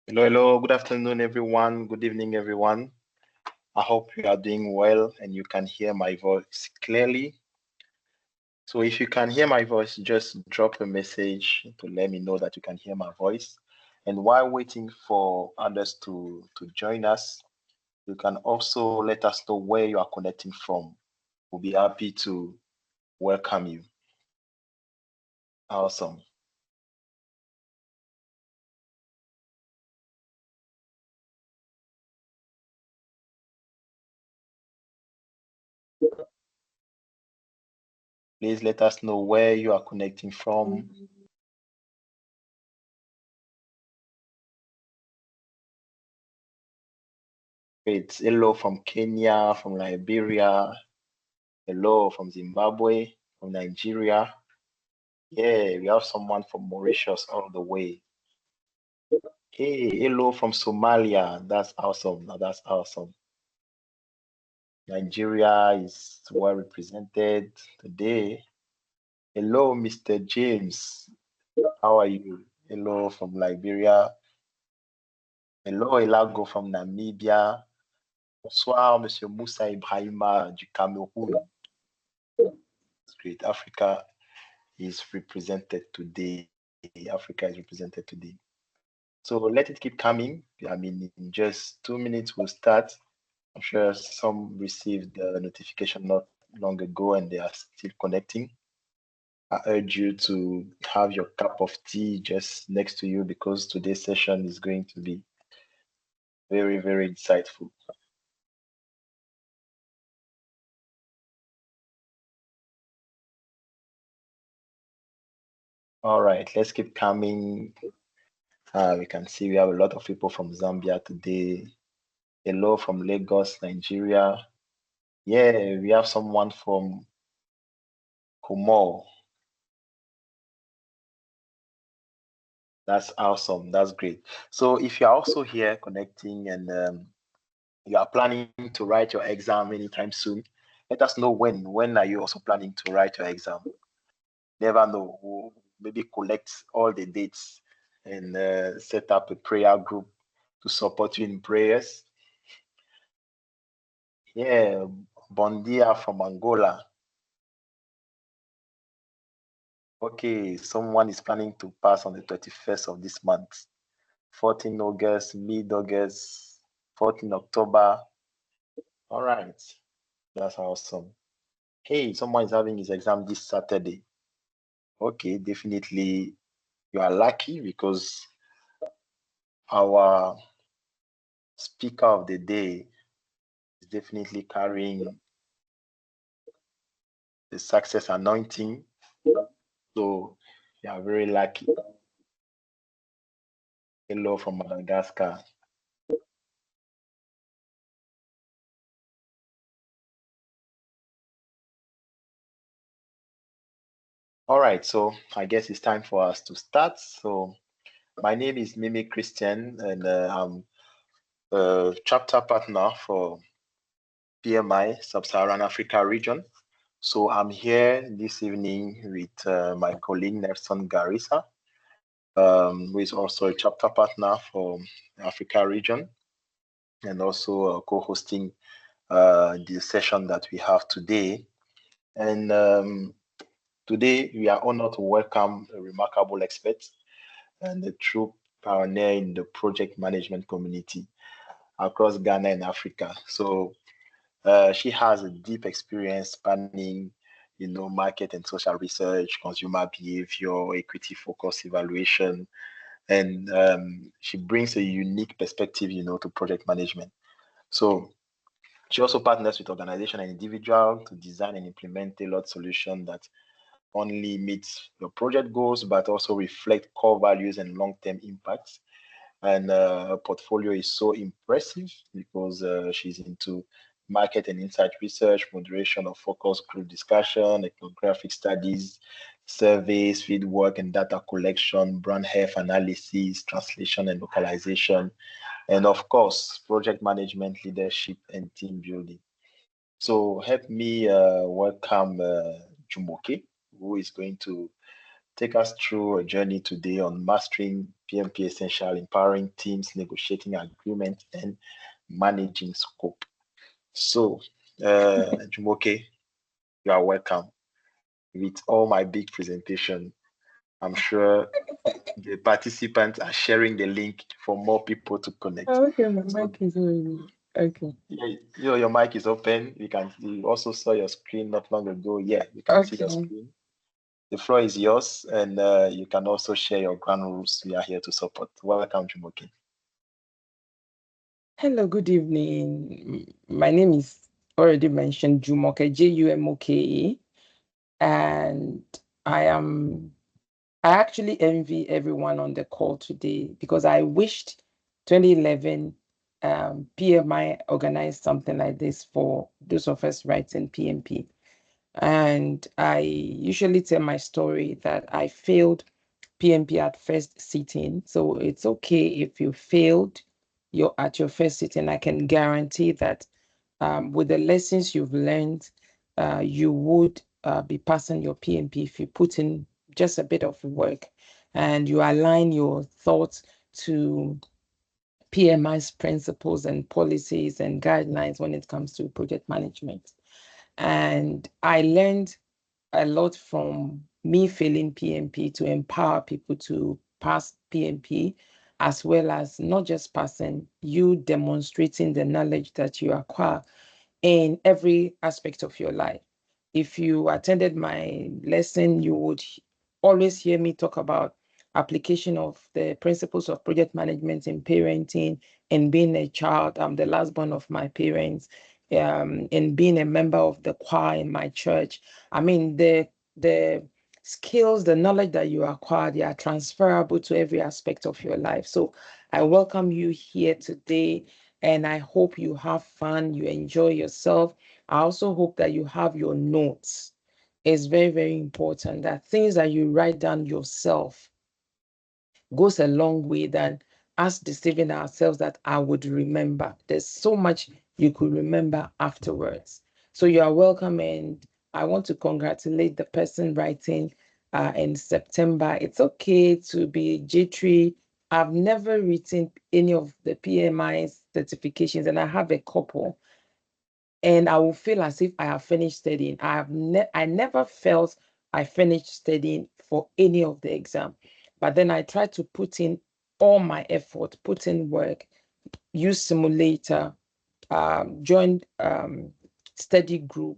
Hello, hello. Good afternoon, everyone. Good evening, everyone. I hope you are doing well and you can hear my voice clearly. So if you can hear my voice, just drop a message to let me know that you can hear my voice. And while waiting for others to join us, you can also let us know where you are connecting from. We'll be happy to welcome you. Awesome. Please let us know where you are connecting from. Great. Hello from Kenya, from Liberia. Hello from Zimbabwe, from Nigeria. Yeah, we have someone from Mauritius all the way. Hey, hello from Somalia. That's awesome. That's awesome. Nigeria is well represented today. Hello, Mr. James. How are you? Hello from Liberia. Hello, Elago from Namibia. Bonsoir, Monsieur Moussa Ibrahima du Cameroun. That's great. Africa is represented today. Africa is represented today. So let it keep coming. I mean, in just 2 minutes, we'll start. I'm sure some received the notification not long ago and they are still connecting. I urge you to have your cup of tea just next to you because today's session is going to be very, very insightful. All right, let's keep coming. We can see we have a lot of people from Zambia today. Hello from Lagos, Nigeria. Yeah, we have someone from Komor. That's awesome. That's great. So if you're also here connecting and you are planning to write your exam anytime soon, let us know when. When are you also planning to write your exam? Never know. We'll maybe collect all the dates and set up a prayer group to support you in prayers. Yeah, Bondia from Angola. Okay, someone is planning to pass on the 21st of this month. 14 August, mid-August, 14 October. All right, that's awesome. Hey, someone is having his exam this Saturday. Okay, definitely you are lucky because our speaker of the day is definitely carrying the success anointing. So you are very lucky. Hello from Madagascar. All right, so I guess it's time for us to start. So my name is Mimi Christian, and I'm a chapter partner for PMI, Sub-Saharan Africa region. So I'm here this evening with my colleague Nelson Garissa, who is also a chapter partner for Africa region and also co-hosting the session that we have today. And today we are honored to welcome a remarkable expert and a true pioneer in the project management community across Ghana and Africa. So she has a deep experience spanning, market and social research, consumer behavior, equity focus evaluation, and she brings a unique perspective, to project management. So she also partners with organization and individual to design and implement tailored solution that only meets your project goals, but also reflect core values and long-term impacts. And her portfolio is so impressive because she's into market and insight research, moderation of focus group discussion, ethnographic studies, surveys, fieldwork and data collection, brand health analysis, translation and localization, and of course, project management, leadership, and team building. So help me welcome Jumoke, who is going to take us through a journey today on mastering PMP Essential, empowering teams, negotiating agreements, and managing scope. So, Jumoke, you are welcome. With all my big presentation, I'm sure the participants are sharing the link for more people to connect. Okay, my mic is already okay. Yeah, your mic is open. You also saw your screen not long ago. Yeah, you can see your Okay. screen. The floor is yours, and you can also share your ground rules. We are here to support. Welcome, Jumoke. Hello, good evening. My name is already mentioned Jumoke, Jumoke, and I actually envy everyone on the call today because I wished 2011 PMI organized something like this for those of us writing PMP. And I usually tell my story that I failed PMP at first sitting. So it's okay if you failed at your first sitting. I can guarantee that with the lessons you've learned, you would be passing your PMP if you put in just a bit of work and you align your thoughts to PMI's principles and policies and guidelines when it comes to project management. And I learned a lot from me failing PMP to empower people to pass PMP, as well as not just passing, you demonstrating the knowledge that you acquire in every aspect of your life. If you attended my lesson, you would always hear me talk about application of the principles of project management in parenting and being a child. I'm the last born of my parents, and being a member of the choir in my church. I mean, the skills, the knowledge that you acquire, they are transferable to every aspect of your life. So I welcome you here today, and I hope you have fun, you enjoy yourself. I also hope that you have your notes. It's very, very important that things that you write down yourself goes a long way than us deceiving ourselves that I would remember. There's so much you could remember afterwards. So you are welcome, and I want to congratulate the person writing in September. It's okay to be jittery. I've never written any of the PMI certifications, and I have a couple, and I will feel as if I have finished studying. I never felt I finished studying for any of the exam, but then I try to put in all my effort, put in work, use simulator, join study group,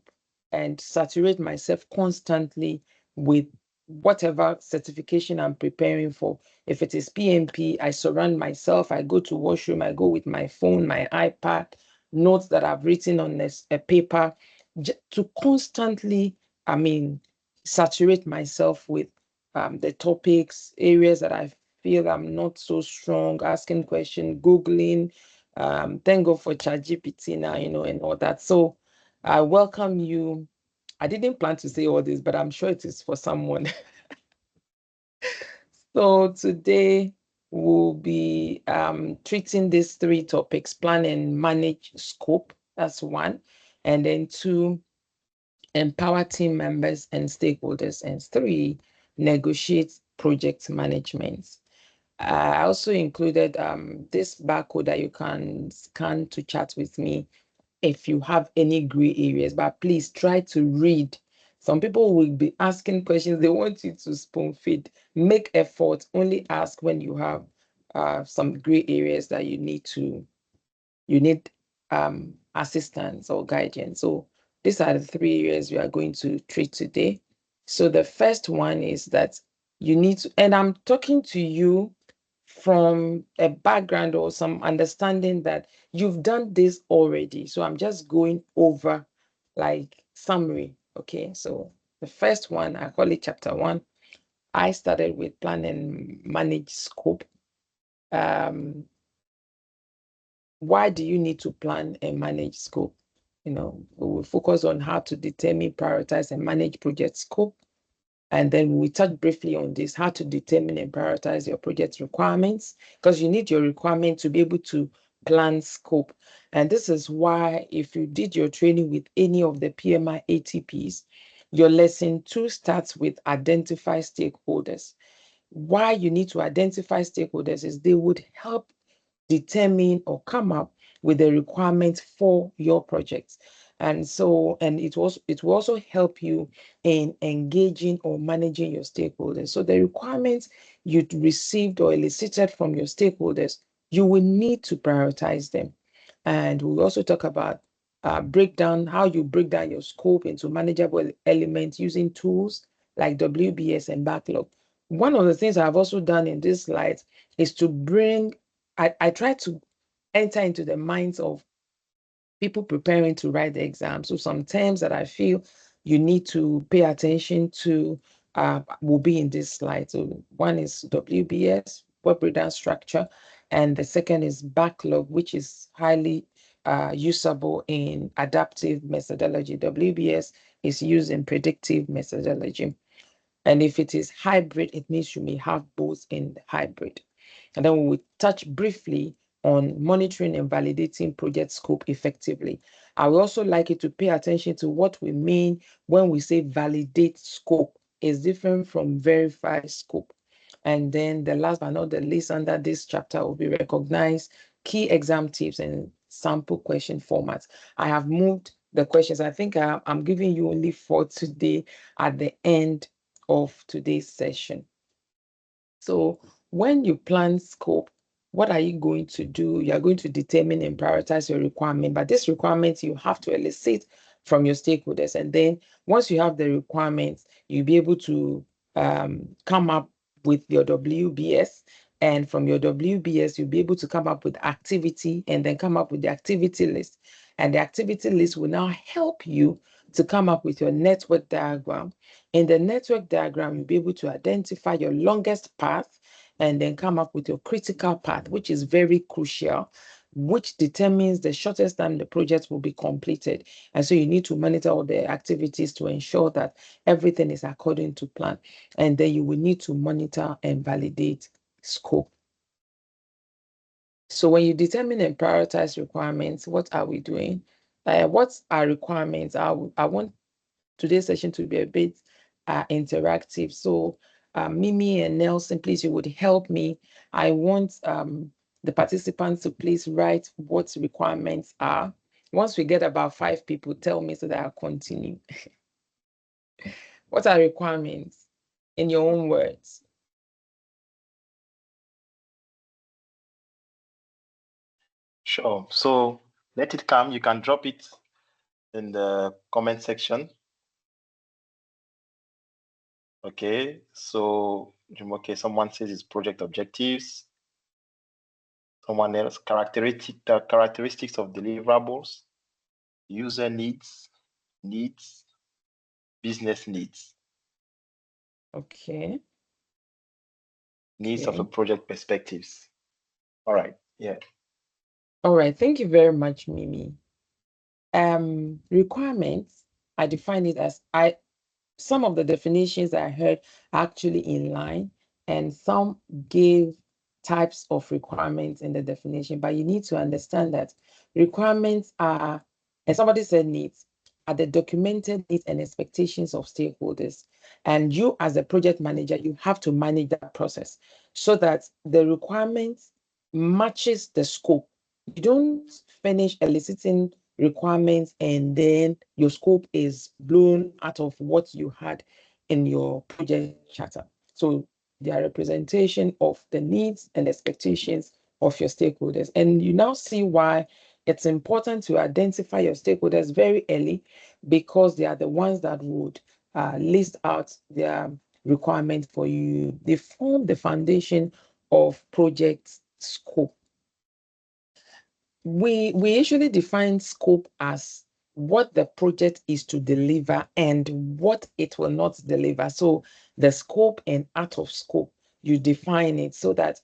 and saturate myself constantly with whatever certification I'm preparing for. If it is PMP, I surround myself, I go to washroom, I go with my phone, my iPad, notes that I've written on a paper, to constantly, I mean, saturate myself with the topics, areas that I feel I'm not so strong, asking questions, Googling. Thank God for ChatGPT now, and all that. So I welcome you. I didn't plan to say all this, but I'm sure it is for someone. So today we'll be treating these three topics: plan and manage scope. That's one. And then two, empower team members and stakeholders. And three, negotiate project management. I also included this barcode that you can scan to chat with me if you have any gray areas, but please try to read. Some people will be asking questions, they want you to spoon feed. Make effort, only ask when you have some gray areas that you need assistance or guidance. So these are the three areas we are going to treat today. So the first one is that you need to, and I'm talking to you from a background or some understanding that you've done this already. So I'm just going over like summary. Okay. So the first one, I call it chapter one. I started with plan and manage scope. Um, why do you need to plan and manage scope? We will focus on how to determine, prioritize, and manage project scope. And then we touch briefly on this, how to determine and prioritize your project requirements, because you need your requirement to be able to plan scope. And this is why if you did your training with any of the PMI ATPs, your lesson two starts with identify stakeholders. why you need to identify stakeholders is they would help determine or come up with the requirements for your project. And so, and it will also help you in engaging or managing your stakeholders. So the requirements you received or elicited from your stakeholders, you will need to prioritize them. And we'll also talk about how you break down your scope into manageable elements using tools like WBS and backlog. One of the things I've also done in this slide is to I try to enter into the minds of people preparing to write the exam. So some terms that I feel you need to pay attention to will be in this slide. So one is WBS, web breakdown structure, and the second is backlog, which is highly usable in adaptive methodology. WBS is used in predictive methodology. And if it is hybrid, it means you may have both in the hybrid. And then we will touch briefly on monitoring and validating project scope effectively. I would also like you to pay attention to what we mean when we say validate scope. Is different from verify scope. And then the last but not the least under this chapter will be recognize key exam tips and sample question formats. I have moved the questions. I think I'm giving you only 4 today at the end of today's session. So when you plan scope, what are you going to do? You are going to determine and prioritize your requirement, but this requirement you have to elicit from your stakeholders. And then once you have the requirements, you'll be able to come up with your WBS. And from your WBS, you'll be able to come up with activity and then come up with the activity list. And the activity list will now help you to come up with your network diagram. In the network diagram, you'll be able to identify your longest path and then come up with your critical path, which is very crucial, which determines the shortest time the project will be completed. And so you need to monitor all the activities to ensure that everything is according to plan. And then you will need to monitor and validate scope. So when you determine and prioritize requirements, what are we doing? What are requirements? I want today's session to be a bit interactive. So Mimi and Nelson, please, you would help me. I want the participants to please write what requirements are. Once we get about 5 people, tell me so that I'll continue. What are requirements in your own words? Sure. So let it come. You can drop it in the comment section. Okay. So, someone says it's project objectives. Someone else, characteristics of deliverables, user needs, business needs. Okay. Needs of a project perspectives. All right. Yeah. All right. Thank you very much, Mimi. Requirements, I define it as some of the definitions I heard are actually in line, and some gave types of requirements in the definition, but you need to understand that requirements are, and somebody said needs, are the documented needs and expectations of stakeholders. And you as a project manager, you have to manage that process so that the requirements matches the scope. You don't finish eliciting requirements and then your scope is blown out of what you had in your project charter. So they are representation of the needs and expectations of your stakeholders. And you now see why it's important to identify your stakeholders very early, because they are the ones that would list out their requirements for you. They form the foundation of project scope. We usually define scope as what the project is to deliver and what it will not deliver. So the scope and out of scope, you define it so that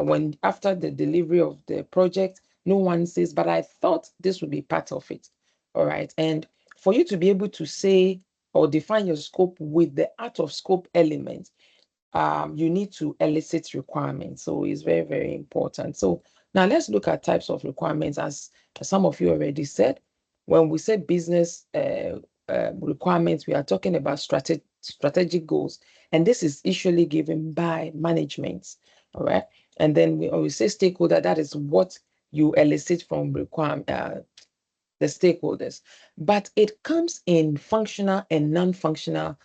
when after the delivery of the project, no one says, but I thought this would be part of it. All right. And for you to be able to say or define your scope with the out of scope element, you need to elicit requirements. So it's very, very important. So now let's look at types of requirements. As some of you already said, when we say business requirements, we are talking about strategic goals, and this is usually given by management. All right, and then we always say stakeholder. That is what you elicit from the stakeholders, but it comes in functional and non-functional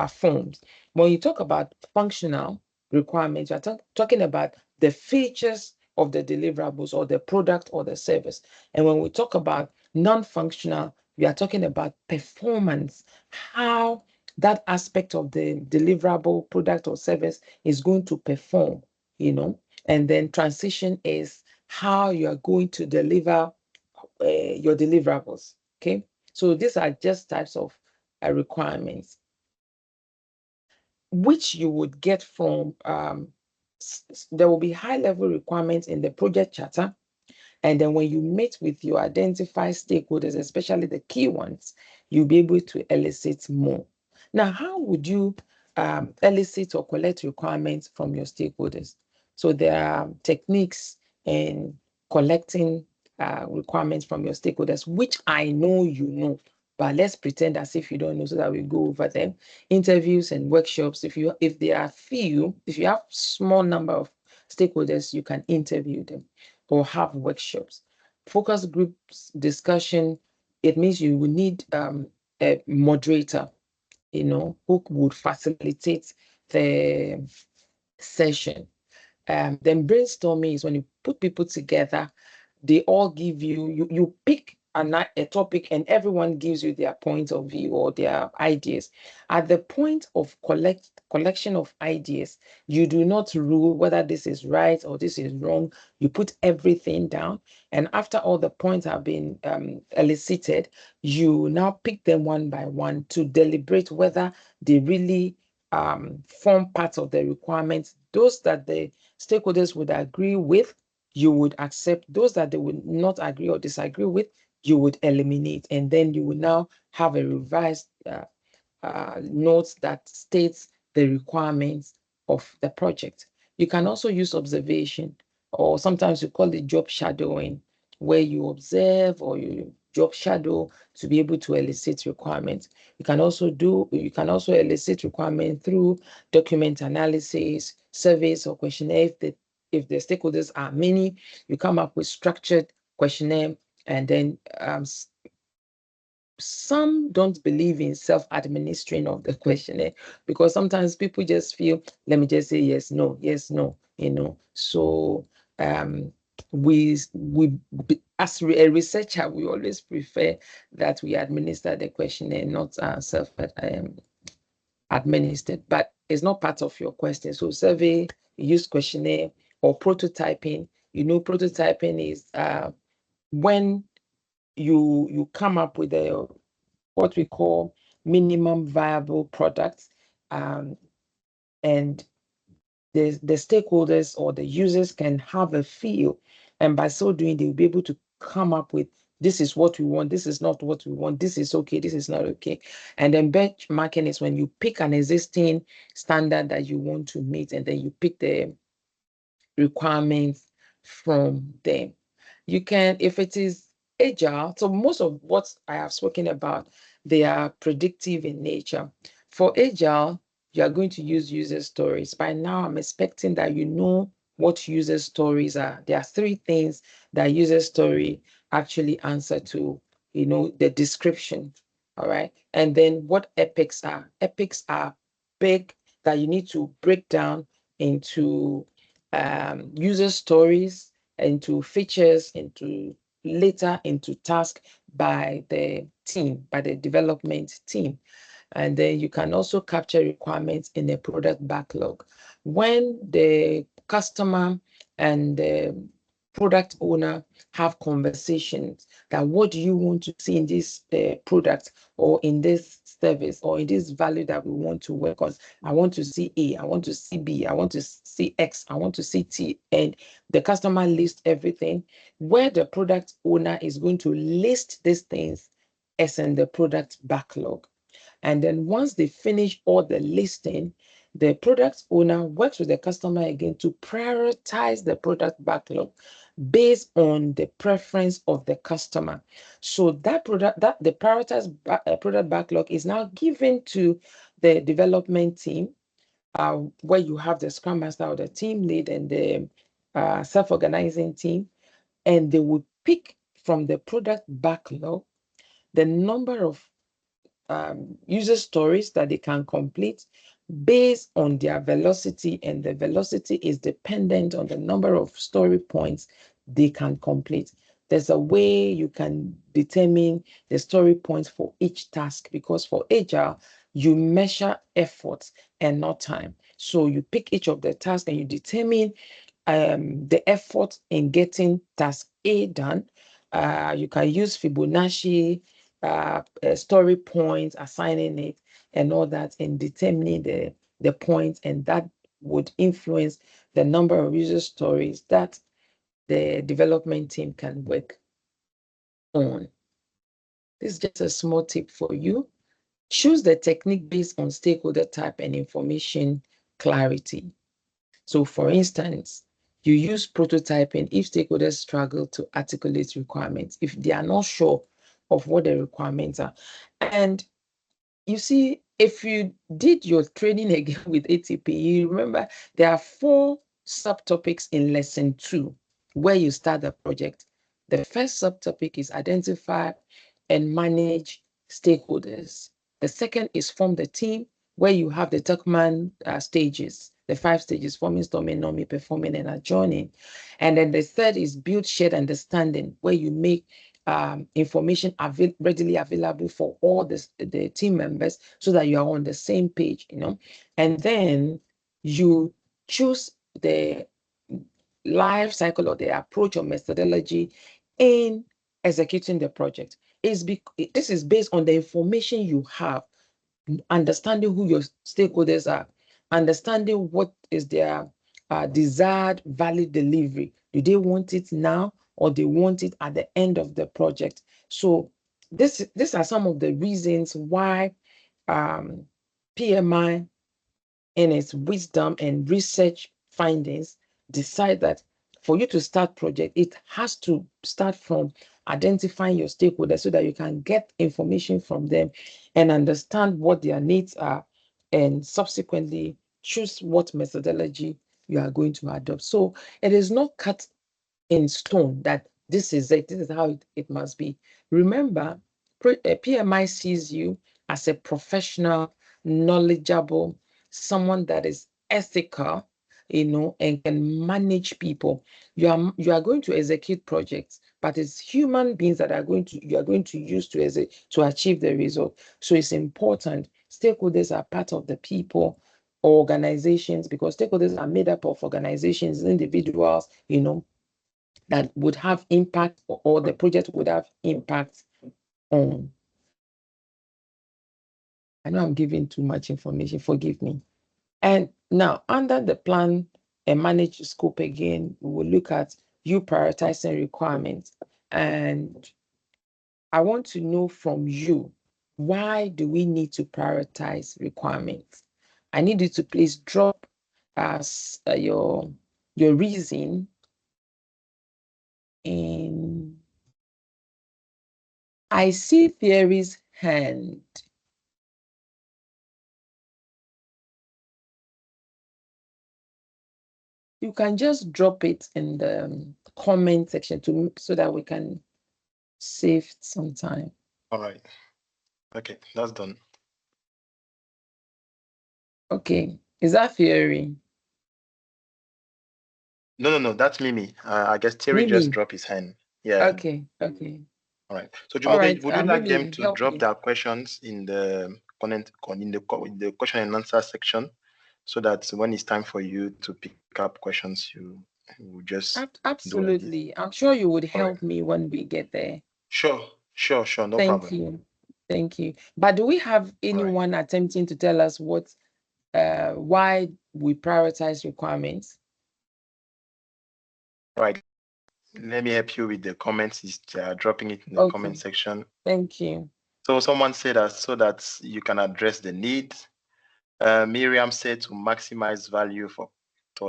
forms. When you talk about functional requirements, you're talking about the features of the deliverables or the product or the service. And when we talk about non-functional, we are talking about performance, how that aspect of the deliverable product or service is going to perform, and then transition is how you are going to deliver your deliverables. Okay, so these are just types of requirements which you would get from there will be high level requirements in the project charter. And then when you meet with your identified stakeholders, especially the key ones, you'll be able to elicit more. Now, how would you elicit or collect requirements from your stakeholders? So there are techniques in collecting requirements from your stakeholders, which I know you know, but let's pretend as if you don't know so that we go over them. Interviews and workshops. If there are few, if you have small number of stakeholders, you can interview them or have workshops. Focus groups discussion, it means you will need a moderator, who would facilitate the session. Then brainstorming is when you put people together, they all give you pick a topic and everyone gives you their point of view or their ideas. At the point of collection of ideas, you do not rule whether this is right or this is wrong. You put everything down, and after all the points have been elicited, you now pick them one by one to deliberate whether they really form part of the requirements. Those that the stakeholders would agree with, you would accept. Those that they would not agree or disagree with, you would eliminate. And then you will now have a revised note that states the requirements of the project. You can also use observation, or sometimes you call it job shadowing, where you observe or you job shadow to be able to elicit requirements. You can also elicit requirements through document analysis, surveys, or questionnaire. If the stakeholders are many, you come up with structured questionnaire, and then some don't believe in self-administering of the questionnaire, because sometimes people just feel, let me just say yes, no, yes, no, So we as a researcher, we always prefer that we administer the questionnaire, not self administered, but it's not part of your question. So survey, use questionnaire, or prototyping. Prototyping is when you come up with what we call minimum viable products, and the stakeholders or the users can have a feel, and by so doing, they'll be able to come up with, this is what we want, this is not what we want, this is okay, this is not okay. And then benchmarking is when you pick an existing standard that you want to meet, and then you pick the requirements from them. You can, if it is agile, so most of what I have spoken about, they are predictive in nature. For agile, you are going to use user stories. By now, I'm expecting that you know what user stories are. There are three things that user story actually answer to, the description. All right. And then what epics are. Epics are big that you need to break down into user stories, into features, into task by the team, by the development team. And then you can also capture requirements in a product backlog. When the customer and the product owner have conversations that, what do you want to see in this product or in this service or in this value that we want to work on? I want to see A, I want to see B, I want to see X, I want to see T. And the customer lists everything, where the product owner is going to list these things as in the product backlog. And then once they finish all the listing, the product owner works with the customer again to prioritize the product backlog based on the preference of the customer. So that the prioritized product backlog is now given to the development team, where you have the Scrum Master or the team lead and the self-organizing team, and they would pick from the product backlog the number of user stories that they can complete based on their velocity, and the velocity is dependent on the number of story points they can complete. There's a way you can determine the story points for each task, because for Agile, you measure efforts and not time. So you pick each of the tasks and you determine the effort in getting task A done. You can use Fibonacci, story points, assigning it, and all that, and determining the points, and that would influence the number of user stories that the development team can work on. This is just a small tip for you. Choose the technique based on stakeholder type and information clarity. So for instance, you use prototyping if stakeholders struggle to articulate requirements, if they are not sure of what the requirements are. And you see, if you did your training again with ATP, you remember there are 4 subtopics in lesson 2 where you start the project. The first subtopic is identify and manage stakeholders. The second is form the team, where you have the Tuckman stages, the 5 stages: forming, storming, norming, performing, and adjoining. And then the third is build shared understanding, where you make information readily available for all the team members so that you are on the same page, And then you choose the life cycle or the approach or methodology in executing the project. This is based on the information you have, understanding who your stakeholders are, understanding what is their desired value delivery. Do they want it now, or they want it at the end of the project? So these are some of the reasons why PMI, in its wisdom and research findings, decide that for you to start project, it has to start from identifying your stakeholders so that you can get information from them and understand what their needs are, and subsequently choose what methodology you are going to adopt. So it is not cut in stone that this is it, this is how it must be. Remember, PMI sees you as a professional, knowledgeable, someone that is ethical, and can manage people. You are going to execute projects, but it's human beings that you are going to use to achieve the result. So it's important. Stakeholders are part of the people or organizations, because stakeholders are made up of organizations, individuals, that would have impact, or the project would have impact on. I know I'm giving too much information, forgive me. And now, under the plan and manage scope again, we will look at you prioritizing requirements. And I want to know from you, why do we need to prioritize requirements? I need you to please drop as your reason in. I see Theory's hand. You can just drop it in the comment section so that we can save some time. All right. Okay, that's done. Okay, is that Theory? No, that's Mimi. I guess Terry Mimi. just dropped his hand. Yeah. Okay. All right. So All Jumoke, right, would you like them Mimi, to help drop me. their questions in the in the question and answer section, so that when it's time for you to pick up questions, you will just do like this? Absolutely. I'm sure you would All right. help me when we get there. Sure, no Thank problem. Thank you. But do we have anyone attempting to tell us why we prioritize requirements? All right. Let me help you with the comments. They are dropping it in the comment section. Thank you. So someone said that so that you can address the need. Miriam said to maximize value for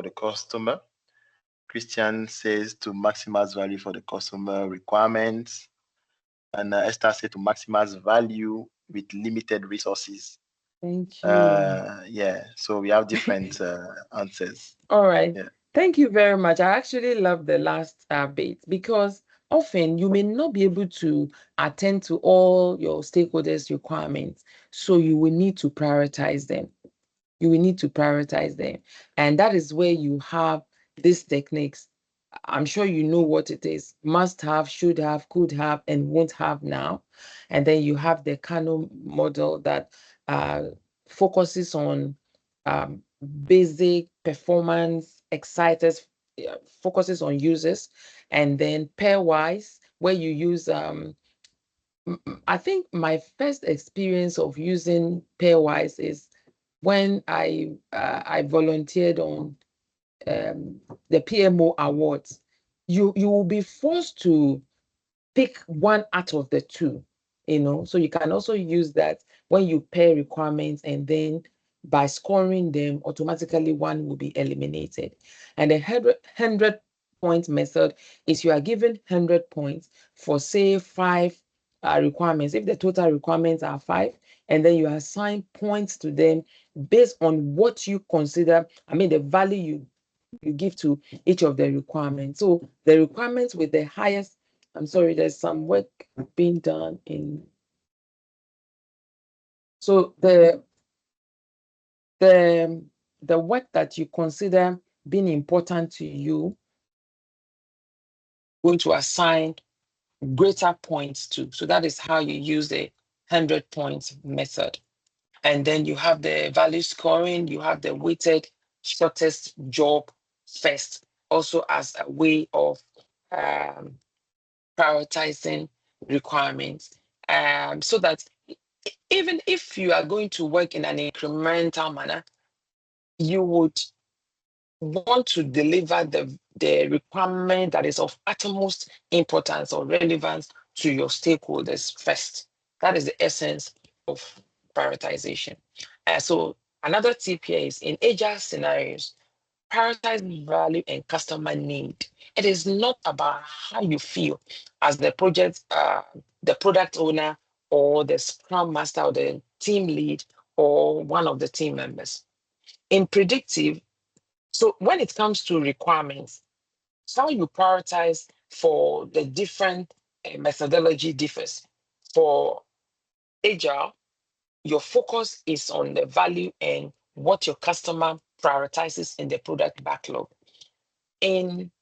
the customer. Christian says to maximize value for the customer requirements. And Esther said to maximize value with limited resources. Thank you. Yeah, so we have different answers. All right. Yeah. Thank you very much. I actually love the last bit because often you may not be able to attend to all your stakeholders' requirements. So you will need to prioritize them. You will need to prioritize them. And that is where you have these techniques. I'm sure you know what it is. Must have, should have, could have, and won't have now. And then you have the Kano model that focuses on basic performance, exciters, focuses on users, and then pairwise, where you use I think my first experience of using pairwise is when I volunteered on the PMO awards. You will be forced to pick one out of the two, so you can also use that when you pair requirements, and then by scoring them, automatically one will be eliminated. And the 100 point method is you are given 100 points for, say, 5 requirements. If the total requirements are 5, and then you assign points to them based on what you consider, the value you give to each of the requirements. So the requirements with the highest, I'm sorry, there's some work being done in. So the work that you consider being important to you, going to assign greater points to. So that is how you use the 100 points method. And then you have the value scoring, you have the weighted shortest job first, also as a way of prioritizing requirements. So that even if you are going to work in an incremental manner, you would want to deliver the requirement that is of utmost importance or relevance to your stakeholders first. That is the essence of prioritization. So another tip here is in agile scenarios, prioritize value and customer need. It is not about how you feel as the product owner, or the scrum master, or the team lead, or one of the team members. In predictive, so when it comes to requirements, how you prioritize for the different methodology differs. For agile, your focus is on the value and what your customer prioritizes in the product backlog. In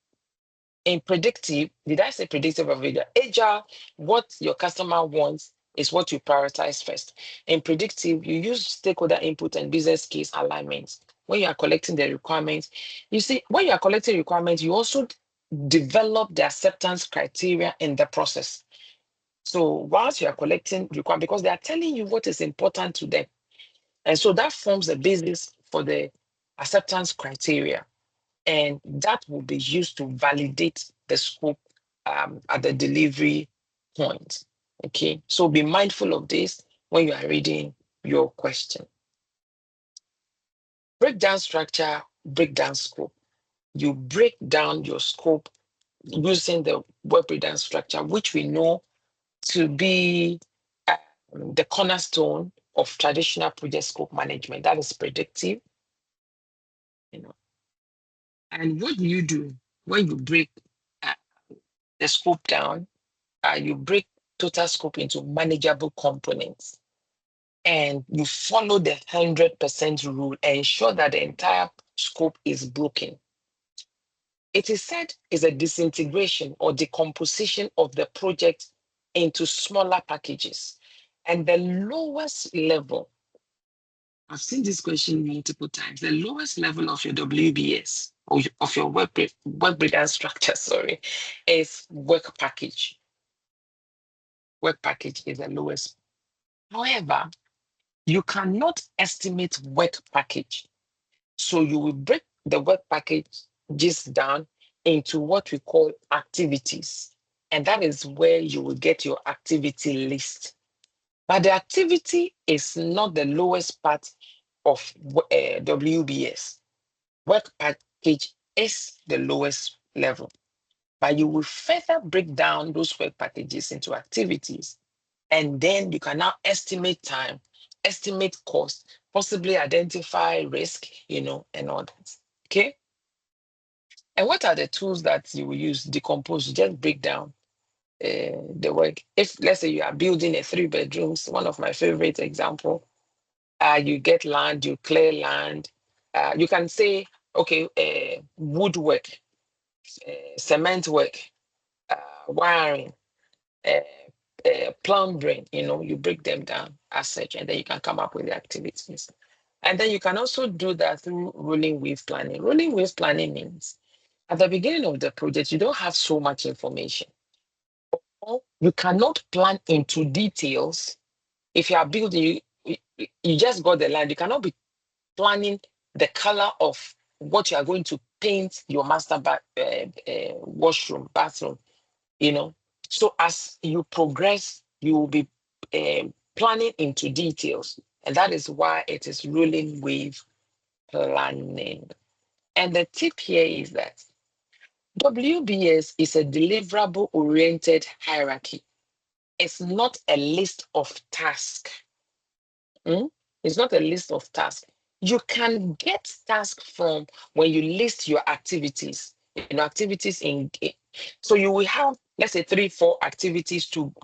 predictive, did I say predictive or agile? Agile, what your customer wants is what you prioritize first. In predictive, you use stakeholder input and business case alignment. When you are collecting the requirements, you see, when you are collecting requirements, you also develop the acceptance criteria in the process. So whilst you are collecting requirements, because they are telling you what is important to them. And so that forms the basis for the acceptance criteria. And that will be used to validate the scope at the delivery point. Okay, so be mindful of this when you are reading your question. Breakdown structure, breakdown scope. You break down your scope using the work breakdown structure, which we know to be the cornerstone of traditional project scope management. That is predictive. And what do you do when you break uh, the scope down? You break total scope into manageable components, and you follow the 100% rule, ensure that the entire scope is broken. It is said is a disintegration or decomposition of the project into smaller packages. And the lowest level, I've seen this question multiple times, the lowest level of your WBS, or of your work breakdown structure, sorry, is work package. Work package is the lowest. However, you cannot estimate work package. So you will break the work package just down into what we call activities. And that is where you will get your activity list. But the activity is not the lowest part of WBS. Work package is the lowest level. But you will further break down those work packages into activities. And then you can now estimate time estimate cost, possibly identify risk, and all that. Okay. And what are the tools that you will use? Decompose, just break down the work. If let's say you are building a 3 bedrooms, one of my favorite example, you get land, you clear land. You can say, okay, woodwork, cement work, wiring, uh, plumbing. You break them down as such, and then you can come up with the activities. And then you can also do that through rolling wave planning. Rolling wave planning means at the beginning of the project, you don't have so much information. You cannot plan into details. If you are building, you just got the land. You cannot be planning the color of what you are going to paint your master washroom, bathroom. So as you progress, you will be planning into details, and that is why it is rolling wave planning. And the tip here is that WBS is a deliverable oriented hierarchy. It's not a list of tasks. Mm? It's not a list of tasks. You can get tasks from when you list your activities. Activities so you will have, let's say, 3, 4 activities to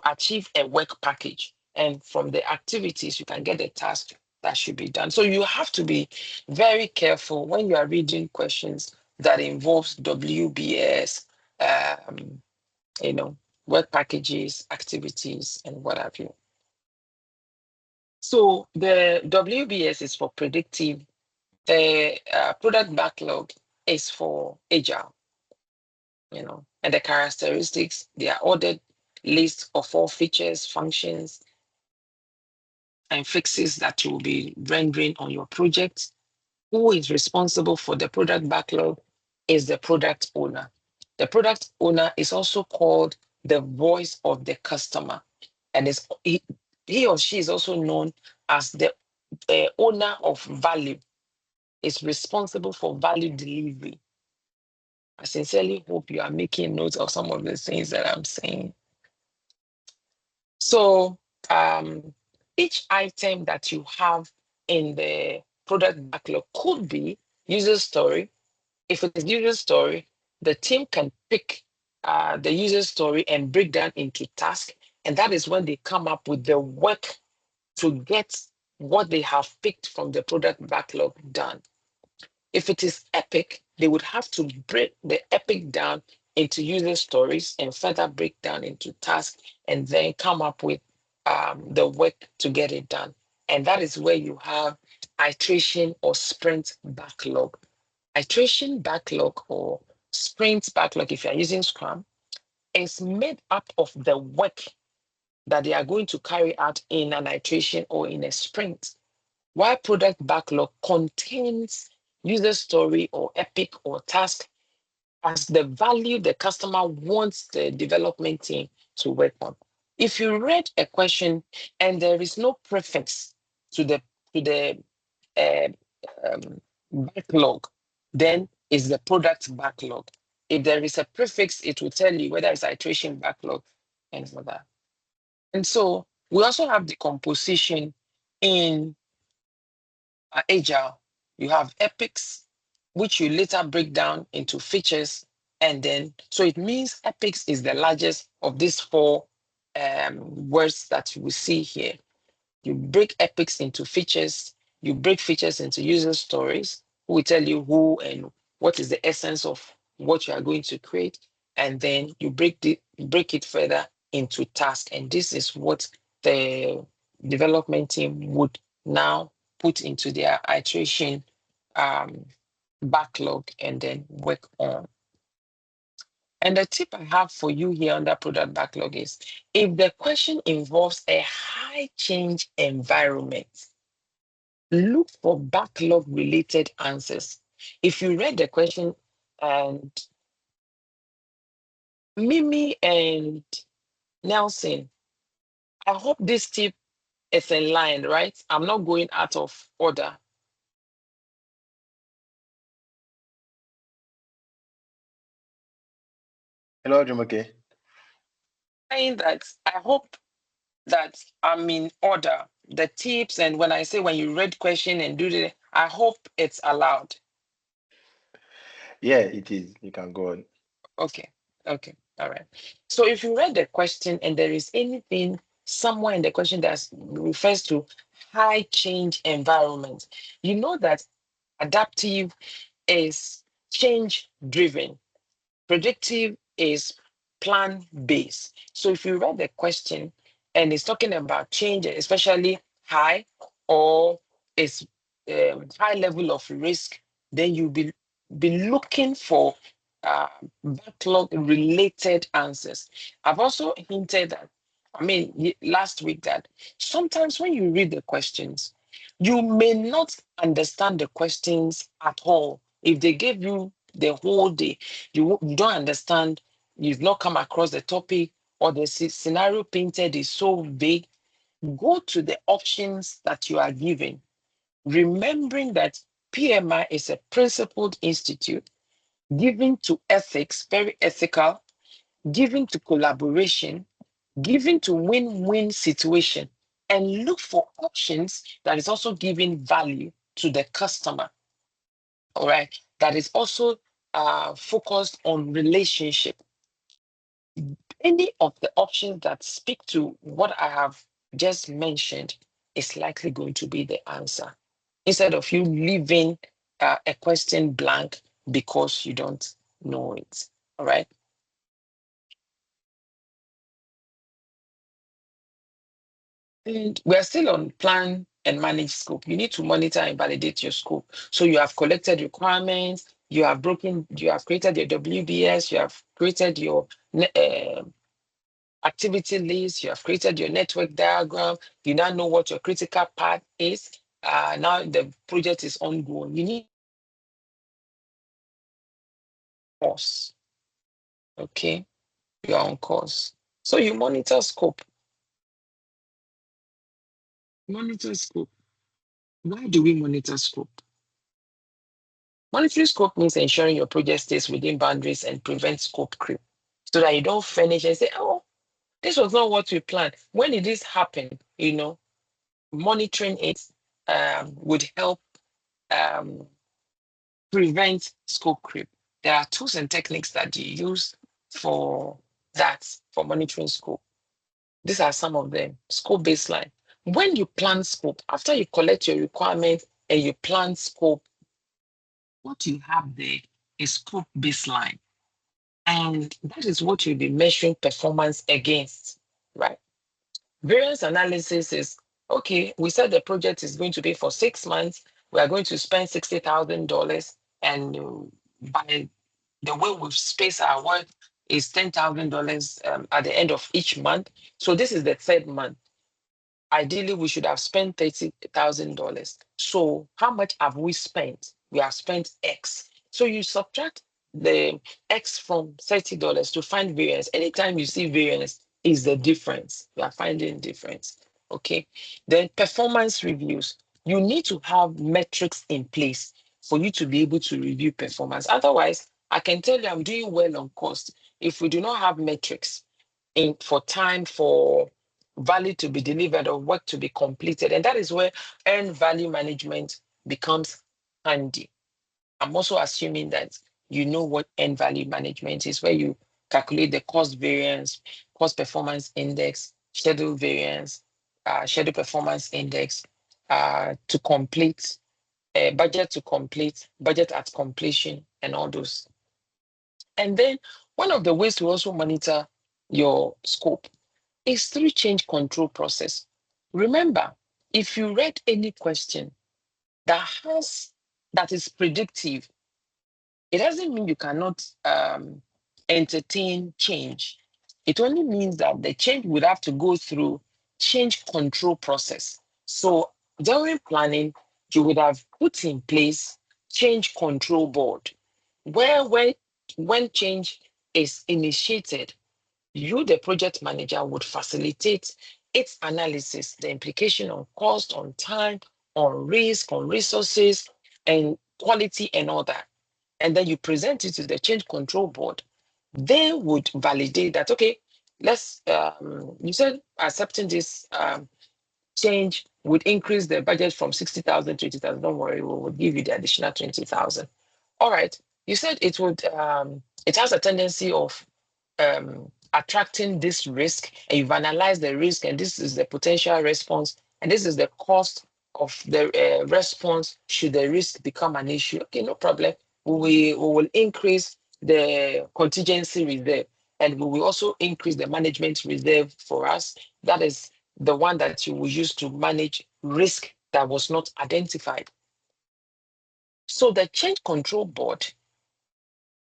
achieve a work package. And from the activities, you can get the task that should be done. So you have to be very careful when you are reading questions that involves WBS, um, work packages, activities, and what have you. So the WBS is for predictive. The product backlog is for agile, and the characteristics, they are ordered list of all features, functions, and fixes that you will be rendering on your project. Who is responsible for the product backlog is the product owner. The product owner is also called the voice of the customer, and he or she is also known as the owner of value, is responsible for value delivery. I sincerely hope you are making notes of some of the things that I'm saying. So each item that you have in the product backlog could be user story. If it is user story, the team can pick the user story and break down into tasks. And that is when they come up with the work to get what they have picked from the product backlog done. If it is epic, they would have to break the epic down into user stories and further break down into tasks and then come up with the work to get it done. And that is where you have iteration or sprint backlog. Iteration backlog or sprint backlog, if you're using Scrum, is made up of the work that they are going to carry out in an iteration or in a sprint. While product backlog contains user story or epic or task as the value the customer wants the development team to work on. If you read a question and there is no prefix to the uh, um, backlog, then it's the product backlog. If there is a prefix, it will tell you whether it's iteration backlog and all that. And so we also have the composition in agile. You have epics, which you later break down into features. And then, so it means epics is the largest of these 4 words that we see here. You break epics into features, you break features into user stories, who will tell you who and what is the essence of what you are going to create. And then you break it further into tasks. And this is what the development team would now put into their iteration backlog and then work on. And the tip I have for you here under product backlog is if the question involves a high change environment, look for backlog related answers. If you read the question, and Mimi and Nelson, I hope this tip is in line, right? I'm not going out of order. Hello, Jumoke. Saying that, I hope that I'm in order. The tips, and when I say when you read question and do the, I hope it's allowed. Yeah, it is. You can go on. Okay, okay, all right. So if you read the question and there is anything somewhere in the question that refers to high change environment, you know that adaptive is change driven. Predictive is plan based. So if you read the question and it's talking about change, especially high or it's high level of risk, then you'll be looking for uh, backlog related answers. I've also hinted that, I mean, last week that sometimes when you read the questions, you may not understand the questions at all. If they gave you the whole day, you don't understand, you've not come across the topic, or the scenario painted is so vague, go to the options that you are given, remembering that PMI is a principled institute, given to ethics, very ethical, given to collaboration, given to win-win situation, and look for options that is also giving value to the customer. All right, that is also focused on relationship. Any of the options that speak to what I have just mentioned is likely going to be the answer, instead of you leaving a question blank because you don't know it. All right. And we're still on plan and manage scope. You need to monitor and validate your scope. So you have collected requirements, you have created your WBS, you have created your activity list, you have created your network diagram, you now know what your critical path is. Now the project is ongoing. You need course. Okay, you are on course. So you monitor scope. Monitor scope. Why do we monitor scope? Monitoring scope means ensuring your project stays within boundaries and prevents scope creep, so that you don't finish and say, oh, this was not what we planned. When did this happen? Monitoring it would help um, prevent scope creep. There are tools and techniques that you use for that, for monitoring scope. These are some of them. Scope baseline. When you plan scope, after you collect your requirement and you plan scope, what you have there is scope baseline. And that is what you'll be measuring performance against, right? Variance analysis is, okay, we said the project is going to be for 6 months. We are going to spend $60,000. And by the way we've spaced our work is $10,000 at the end of each month. So this is the third month. Ideally, we should have spent $30,000. So how much have we spent? We have spent X. So you subtract the X from $30 to find variance. Anytime you see variance, is the difference. You are finding difference. Okay. Then performance reviews. You need to have metrics in place for you to be able to review performance. Otherwise, I can tell you I'm doing well on cost. If we do not have metrics in for time, for value to be delivered or work to be completed. And that is where earned value management becomes handy. I'm also assuming that you know what earned value management is, where you calculate the cost variance, cost performance index, schedule variance, schedule performance index to complete, budget to complete, budget at completion, and all those. And then one of the ways to also monitor your scope is through change control process. Remember, if you read any question that has that is predictive, it doesn't mean you cannot entertain change. It only means that the change would have to go through change control process. So during planning, you would have put in place change control board, where when change is initiated, you, the project manager, would facilitate its analysis, the implication on cost, on time, on risk, on resources, and quality, and all that. And then you present it to the change control board. They would validate that, okay, let's you said accepting this change would increase the budget from 60,000 to 80,000. Don't worry, we will give you the additional 20,000. All right. You said it would it has a tendency of attracting this risk, and you've analyzed the risk, and this is the potential response, and this is the cost of the response should the risk become an issue. Okay, no problem. We will increase the contingency reserve, and we will also increase the management reserve for us. That is the one that you will use to manage risk that was not identified. So the change control board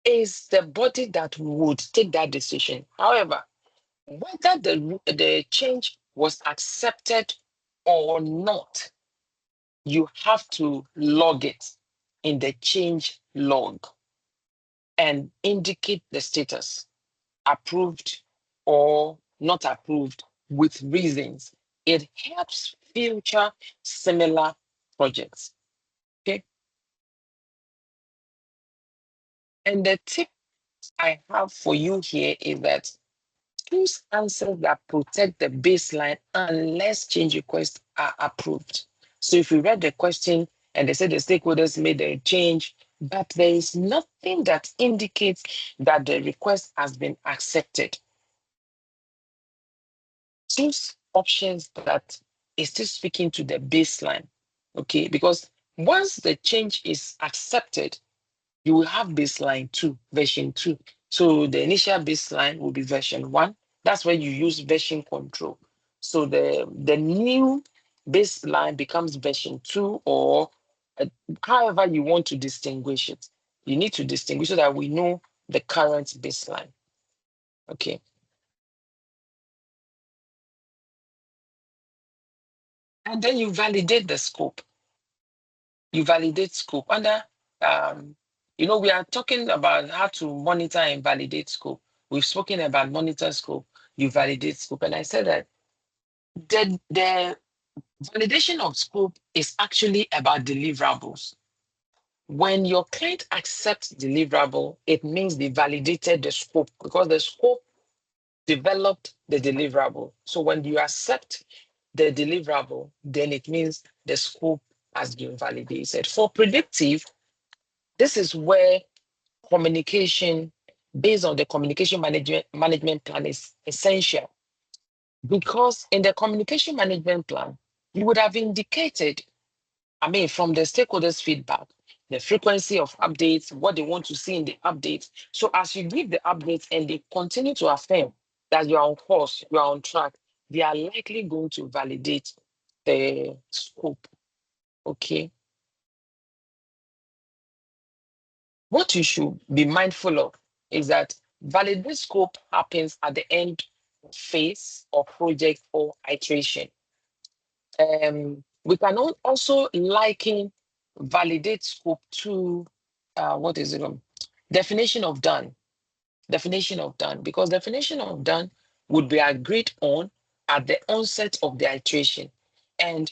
is the body that would take that decision. However, whether the change was accepted or not, you have to log it in the change log and indicate the status, approved or not approved, with reasons. It helps future similar projects. Okay. And the tip I have for you here is that choose answers that protect the baseline unless change requests are approved. So if you read the question and they say the stakeholders made a change, but there is nothing that indicates that the request has been accepted, choose options that is still speaking to the baseline. Okay, because once the change is accepted, you will have baseline 2, version 2. So the initial baseline will be version 1. That's where you use version control. So the new baseline becomes version 2, or however you want to distinguish it. You need to distinguish so that we know the current baseline. Okay. And then you validate the scope. You validate scope under we are talking about how to monitor and validate scope. We've spoken about monitor scope, you validate scope, and I said that the validation of scope is actually about deliverables. When your client accepts deliverable, it means they validated the scope, because the scope developed the deliverable. So when you accept the deliverable, then it means the scope has been validated. For predictive, this is where communication based on the communication management plan is essential, because in the communication management plan, you would have indicated, from the stakeholders' feedback, the frequency of updates, what they want to see in the updates. So as you give the updates and they continue to affirm that you are on course, you are on track, they are likely going to validate the scope. Okay. What you should be mindful of is that validate scope happens at the end phase of project or iteration. We can also liken validate scope to what is it? Definition of done. Definition of done, because definition of done would be agreed on at the onset of the iteration. And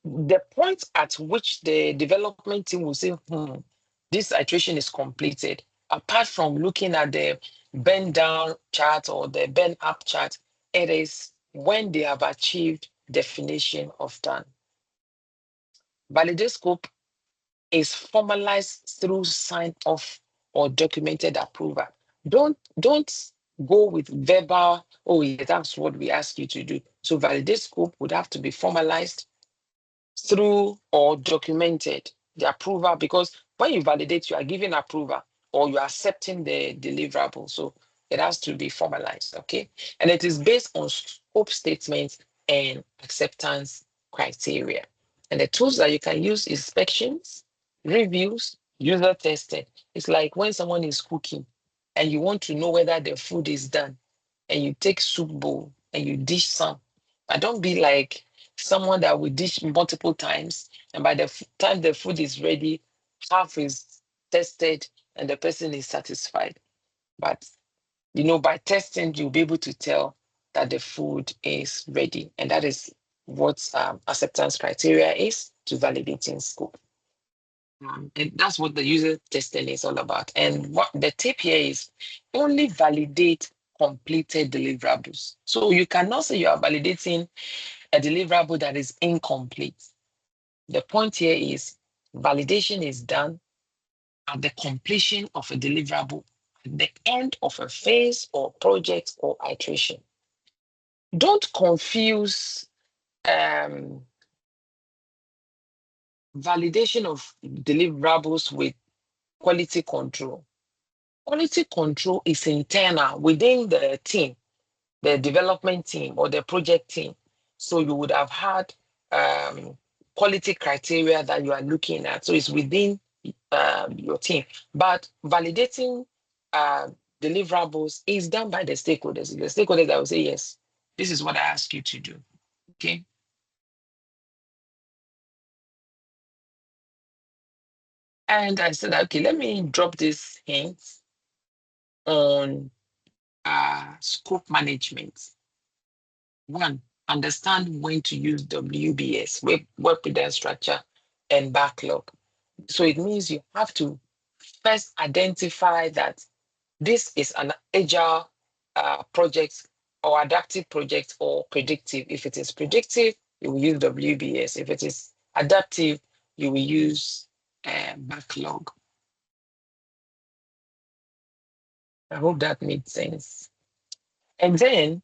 the point at which the development team will say, this iteration is completed, apart from looking at the bend down chart or the bend up chart, it is when they have achieved definition of done. Validate scope is formalized through sign off or documented approval. Don't go with verbal, oh yeah, that's what we ask you to do. So validate scope would have to be formalized through or documented the approval, because when you validate, you are giving approval or you are accepting the deliverable. So it has to be formalized, okay? And it is based on scope statements and acceptance criteria. And the tools that you can use is inspections, reviews, user testing. It's like when someone is cooking and you want to know whether the food is done, and you take soup bowl and you dish some. But don't be like someone that will dish multiple times, and by the time the food is ready, half is tested and the person is satisfied. But by testing, you'll be able to tell that the food is ready, and that is what acceptance criteria is to validating scope. And that's what the user testing is all about. And what the tip here is, only validate uncompleted deliverables. So you cannot say you are validating a deliverable that is incomplete. The point here is validation is done at the completion of a deliverable, at the end of a phase or project or iteration. Don't confuse validation of deliverables with quality control. Quality control is internal within the team, the development team or the project team. So you would have had quality criteria that you are looking at. So it's within your team. But validating deliverables is done by the stakeholders. The stakeholders that will say, yes, this is what I ask you to do. Okay. And I said, okay, let me drop this hint on scope management. One, understand when to use WBS, work product structure, and backlog. So it means you have to first identify that this is an agile project or adaptive project or predictive. If it is predictive, you will use WBS. If it is adaptive, you will use backlog. I hope that made sense. And then,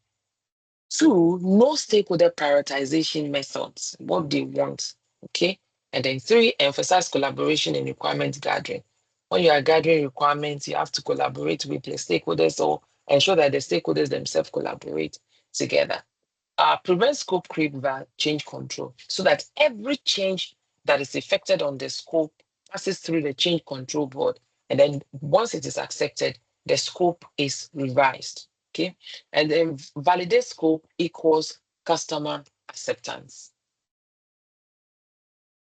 two, know stakeholder prioritization methods, what they want. Okay. And then three, emphasize collaboration and requirement gathering. When you are gathering requirements, you have to collaborate with your stakeholders or ensure that the stakeholders themselves collaborate together. Prevent scope creep via change control so that every change that is effected on the scope passes through the change control board. And then once it is accepted, the scope is revised. Okay. And then validate scope equals customer acceptance.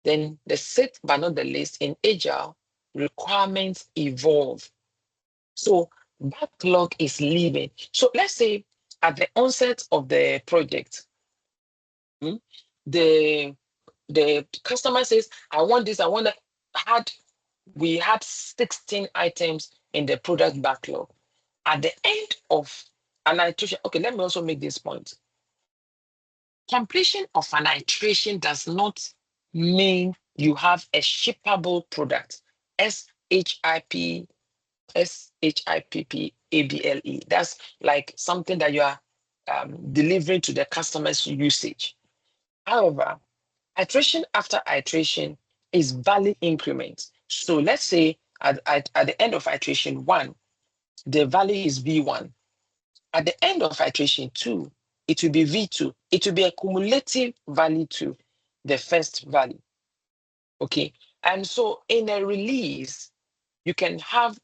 Then the sixth but not the least, in Agile, requirements evolve. So backlog is living. So let's say at the onset of the project, the customer says, I want this, I want that. We had 16 items in the product backlog. At the end of an iteration, okay, let me also make this point. Completion of an iteration does not mean you have a shippable product. SHIP, SHIPPABLE. That's like something that you are delivering to the customer's usage. However, iteration after iteration is value increments. So let's say at the end of iteration one, the value is V1. At the end of iteration two, it will be V2. It will be a cumulative value to the first value. Okay. And so in a release, you can have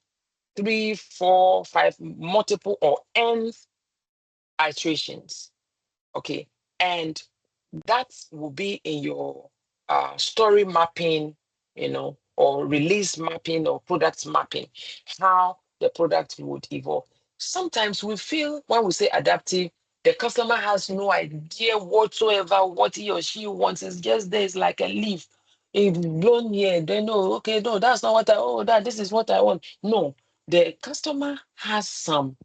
3, 4, 5, multiple or n iterations. Okay. And that will be in your story mapping, or release mapping or product mapping, how the product would evolve. Sometimes we feel when we say adaptive, the customer has no idea whatsoever what he or she wants. It's just there, it's like a leaf. It's blown here, they know, okay, no, that's not what this is what I want. No, the customer has some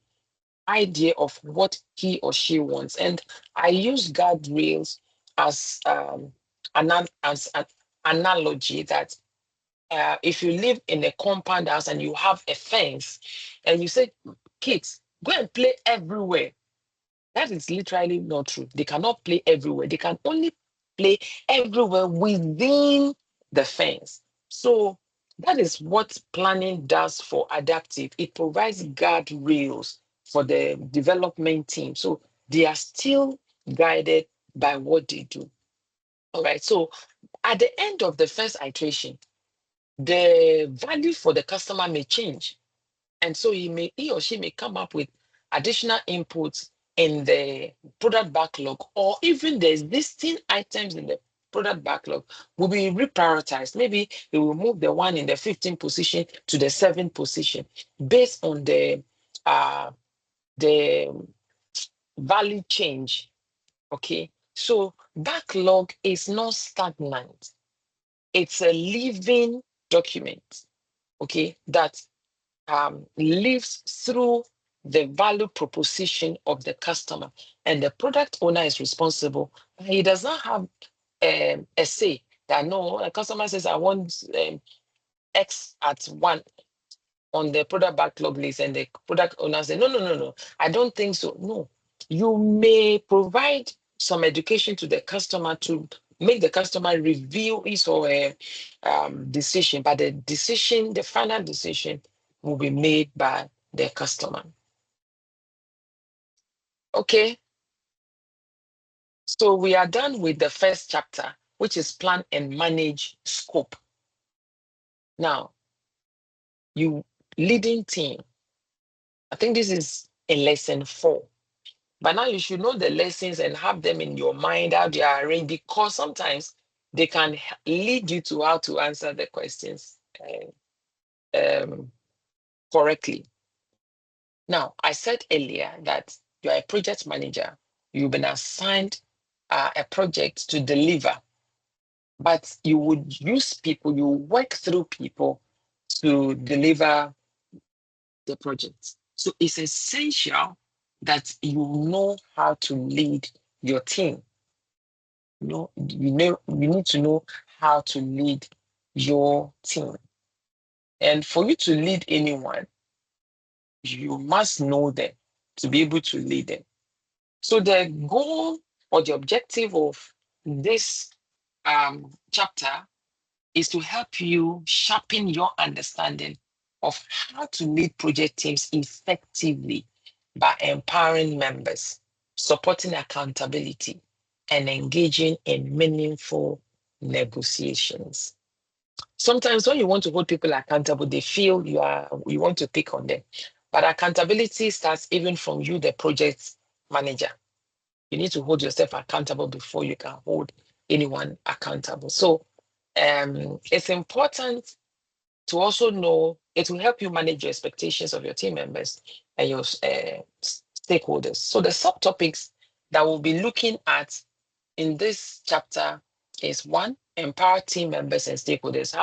idea of what he or she wants. And I use guardrails as as an analogy that if you live in a compound house and you have a fence and you say, kids, go and play everywhere. That is literally not true. They cannot play everywhere. They can only play everywhere within the fence. So that is what planning does for adaptive. It provides guardrails for the development team. So they are still guided by what they do. All right. So at the end of the first iteration, the value for the customer may change. And so he or she may come up with additional inputs in the product backlog, or even the existing items in the product backlog will be reprioritized. Maybe they will move the one in the 15th position to the 7th position based on the value change. Okay. So backlog is not stagnant. It's a living document, okay, that lives through the value proposition of the customer, and the product owner is responsible. He does not have a say that no, a customer says I want X at 1 on the product backlog list, and the product owner says no, I don't think so. No, you may provide some education to the customer to make the customer review his or her decision, but the final decision will be made by the customer. Okay, so we are done with the first chapter, which is plan and manage scope. Now, you leading team, I think this is in lesson 4. But now you should know the lessons and have them in your mind, how they are arranged, because sometimes they can lead you to how to answer the questions correctly. Now, I said earlier that you are a project manager. You've been assigned a project to deliver, but you would use people, you work through people to deliver the project. So it's essential that you know how to lead your team. You need to know how to lead your team. And for you to lead anyone, you must know them to be able to lead them. So the goal or the objective of this chapter is to help you sharpen your understanding of how to lead project teams effectively by empowering members, supporting accountability, and engaging in meaningful negotiations. Sometimes when you want to hold people accountable, they feel you want to pick on them. But accountability starts even from you, the project manager. You need to hold yourself accountable before you can hold anyone accountable. So it's important to also know it will help you manage your expectations of your team members and your stakeholders. So the subtopics that we'll be looking at in this chapter is 1, empower team members and stakeholders.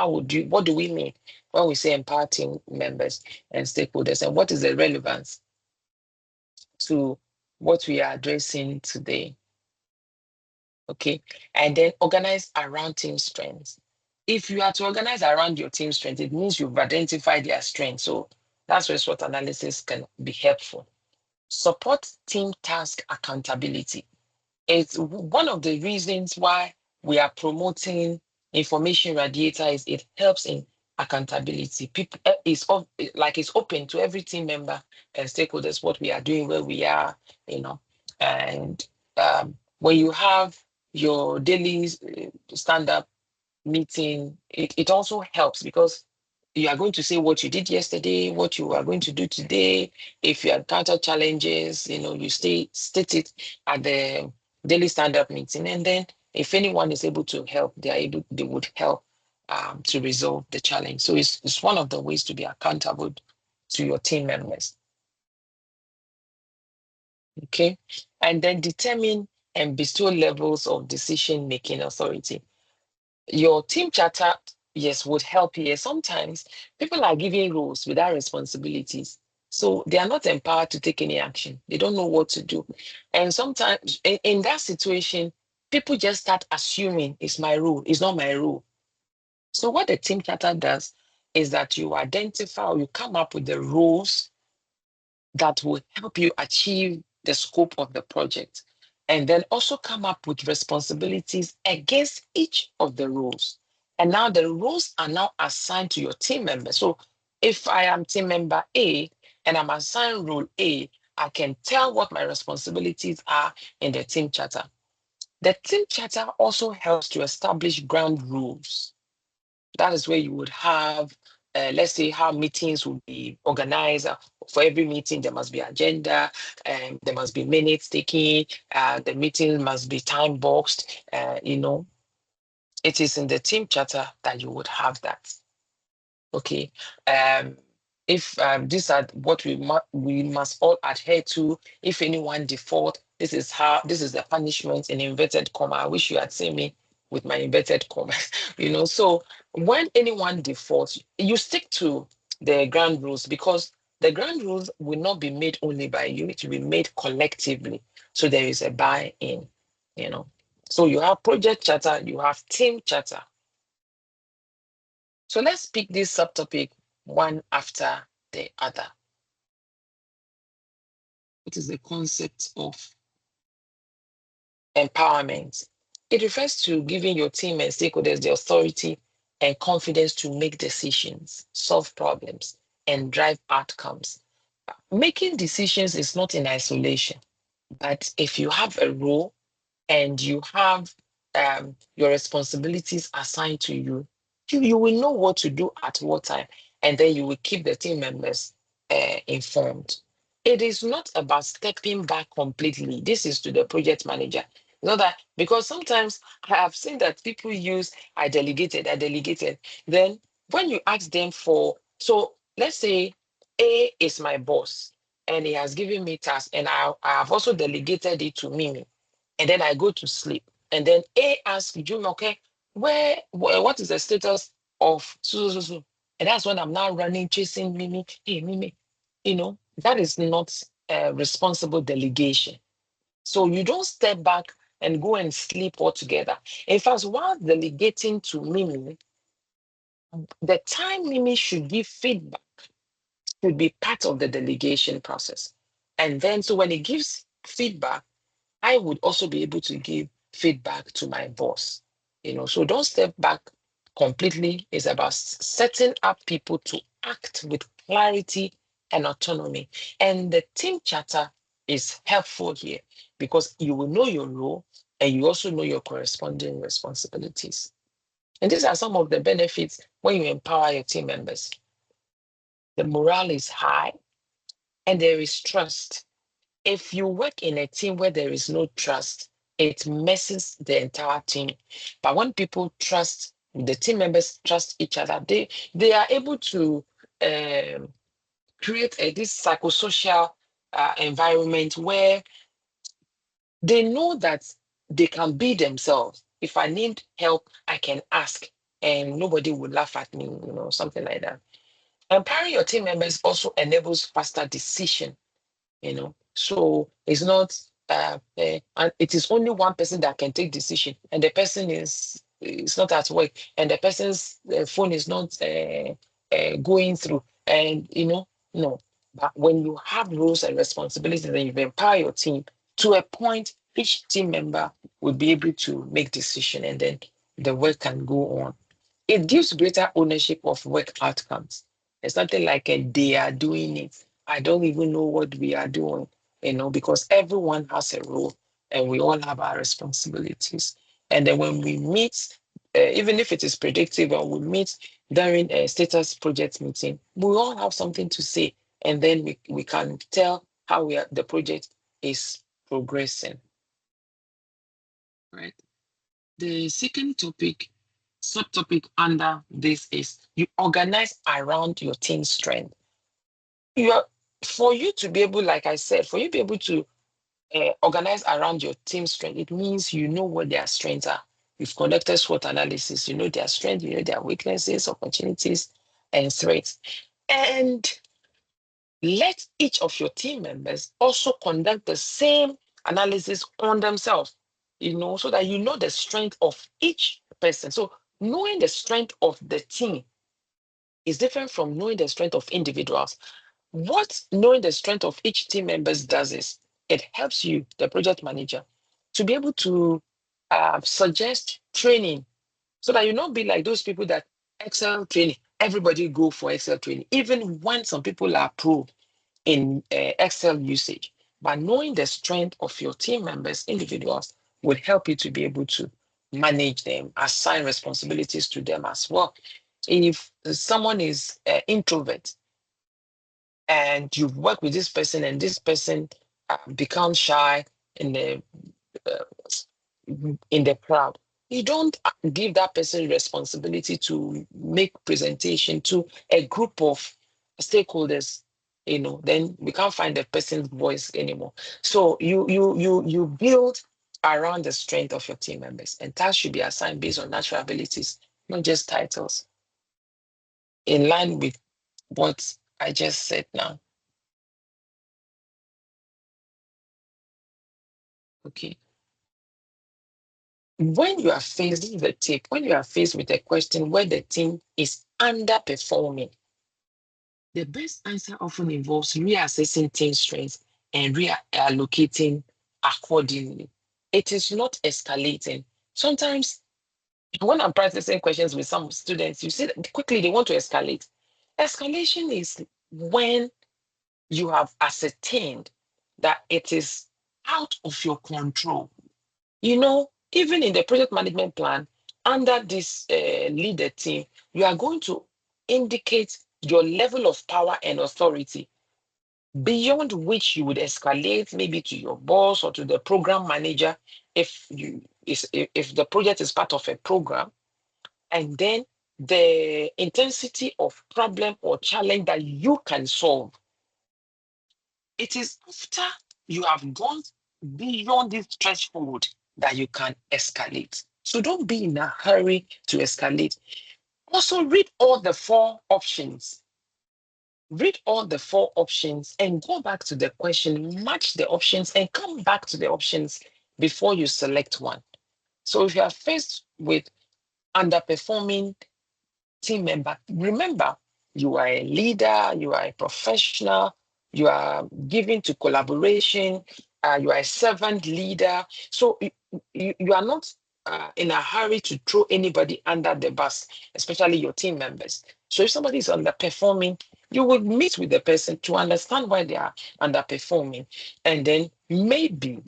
What do we mean when we say empower team members and stakeholders, and what is the relevance to what we are addressing today? Okay, and then organize around team strengths. If you are to organize around your team strength, it means you've identified their strengths. So that's where SWOT analysis can be helpful. Support team task accountability. It's one of the reasons why we are promoting information radiator is it helps in accountability. People it's open to every team member and stakeholders what we are doing, where we are, and when you have your daily stand-up meeting, it also helps because you are going to say what you did yesterday, what you are going to do today. If you encounter challenges, you state it at the daily stand-up meeting, and then if anyone is able to help, they would help to resolve the challenge. So it's one of the ways to be accountable to your team members. Okay, and then determine and bestow levels of decision-making authority. Your team charter, yes, would help here. Sometimes people are given roles without responsibilities. So they are not empowered to take any action. They don't know what to do. And sometimes in that situation, people just start assuming it's my role, it's not my role. So what the team charter does is that you identify or you come up with the roles that will help you achieve the scope of the project, and then also come up with responsibilities against each of the roles. And now the roles are now assigned to your team members. So if I am team member A and I'm assigned role A, I can tell what my responsibilities are in the team charter. The team charter also helps to establish ground rules. That is where you would have, let's say, how meetings will be organized. For every meeting, there must be agenda, and there must be minutes taken. The meeting must be time boxed. It is in the team charter that you would have that. Okay. If these are what we must all adhere to. If anyone default, this is the punishment in inverted comma. I wish you had seen me with my inverted comma. So when anyone defaults, you stick to the ground rules because The ground rules will not be made only by you, it will be made collectively. So there is a buy-in, you know. So you have project charter, you have team charter. So let's pick this subtopic one after the other. What is the concept of empowerment? It refers to giving your team and stakeholders the authority and confidence to make decisions, solve problems, and drive outcomes. Making decisions is not in isolation, but if you have a role and you have your responsibilities assigned to you, you will know what to do at what time, and then you will keep the team members informed. It is not about stepping back completely. This is to the project manager. Not that, because sometimes I have seen that people use I delegated. Then when you ask them for, so let's say A is my boss and he has given me tasks, and I have also delegated it to Mimi, and then I go to sleep. And then A asks June, okay, what is the status of so? And that's when I'm now running, chasing Mimi. Hey, Mimi, that is not responsible delegation. So you don't step back and go and sleep altogether. In fact, while delegating to Mimi, the time Mimi should give feedback should be part of the delegation process. And then, so when he gives feedback, I would also be able to give feedback to my boss. So don't step back completely. It's about setting up people to act with clarity and autonomy. And the team charter is helpful here because you will know your role and you also know your corresponding responsibilities. And these are some of the benefits when you empower your team members. The morale is high and there is trust. If you work in a team where there is no trust, it messes the entire team. But when people trust, the team members trust each other, they are able to um, create this psychosocial environment where they know that they can be themselves. If I need help, I can ask, and nobody will laugh at me, something like that. Empowering your team members also enables faster decision. So it's not and it is only one person that can take decision, and the person is not at work, and the person's phone is not going through, and no. But when you have roles and responsibilities and you empower your team to a point, each team member will be able to make decision, and then the work can go on. It gives greater ownership of work outcomes. It's something like they are doing it. I don't even know what we are doing, because everyone has a role and we all have our responsibilities. And then when we meet, even if it is predictive, or we meet during a status project meeting, we all have something to say. And then we can tell how the project is progressing. Right. The second subtopic under this is you organize around your team strength. For you to be able, like I said, for you to be able to organize around your team strength, it means you know what their strengths are. You've conducted SWOT analysis, you know their strengths, you know their weaknesses, opportunities, and threats. And let each of your team members also conduct the same analysis on themselves, so that you know the strength of each person. So knowing the strength of the team is different from knowing the strength of individuals. What knowing the strength of each team members does is it helps you, the project manager, to be able to suggest training, so that you not be like those people that Excel training, everybody go for Excel training, even when some people are pro in Excel usage. But knowing the strength of your team members, individuals, would help you to be able to manage them, assign responsibilities to them as well. If someone is introvert and you work with this person and this person becomes shy in the uh, in the crowd, you don't give that person responsibility to make presentation to a group of stakeholders. Then we can't find the person's voice anymore. So you build around the strength of your team members, and tasks should be assigned based on natural abilities, not just titles, in line with what I just said now. Okay. When you are faced, this is the tip, when you are faced with a question where the team is underperforming, the best answer often involves reassessing team strengths and reallocating accordingly. It is not escalating. Sometimes when I'm practicing questions with some students, you see that quickly they want to escalate. Escalation is when you have ascertained that it is out of your control. Even in the project management plan, under this leader team, you are going to indicate your level of power and authority beyond which you would escalate maybe to your boss or to the program manager if the project is part of a program, and then the intensity of problem or challenge that you can solve. It is after you have gone beyond this threshold that you can escalate. So don't be in a hurry to escalate. Also, read all the four options. Read all the four options and go back to the question, match the options, and come back to the options before you select one. So if you are faced with underperforming team member, remember you are a leader, you are a professional, you are given to collaboration, you are a servant leader. So you are not in a hurry to throw anybody under the bus, especially your team members. So if somebody is underperforming, you will meet with the person to understand why they are underperforming. And then maybe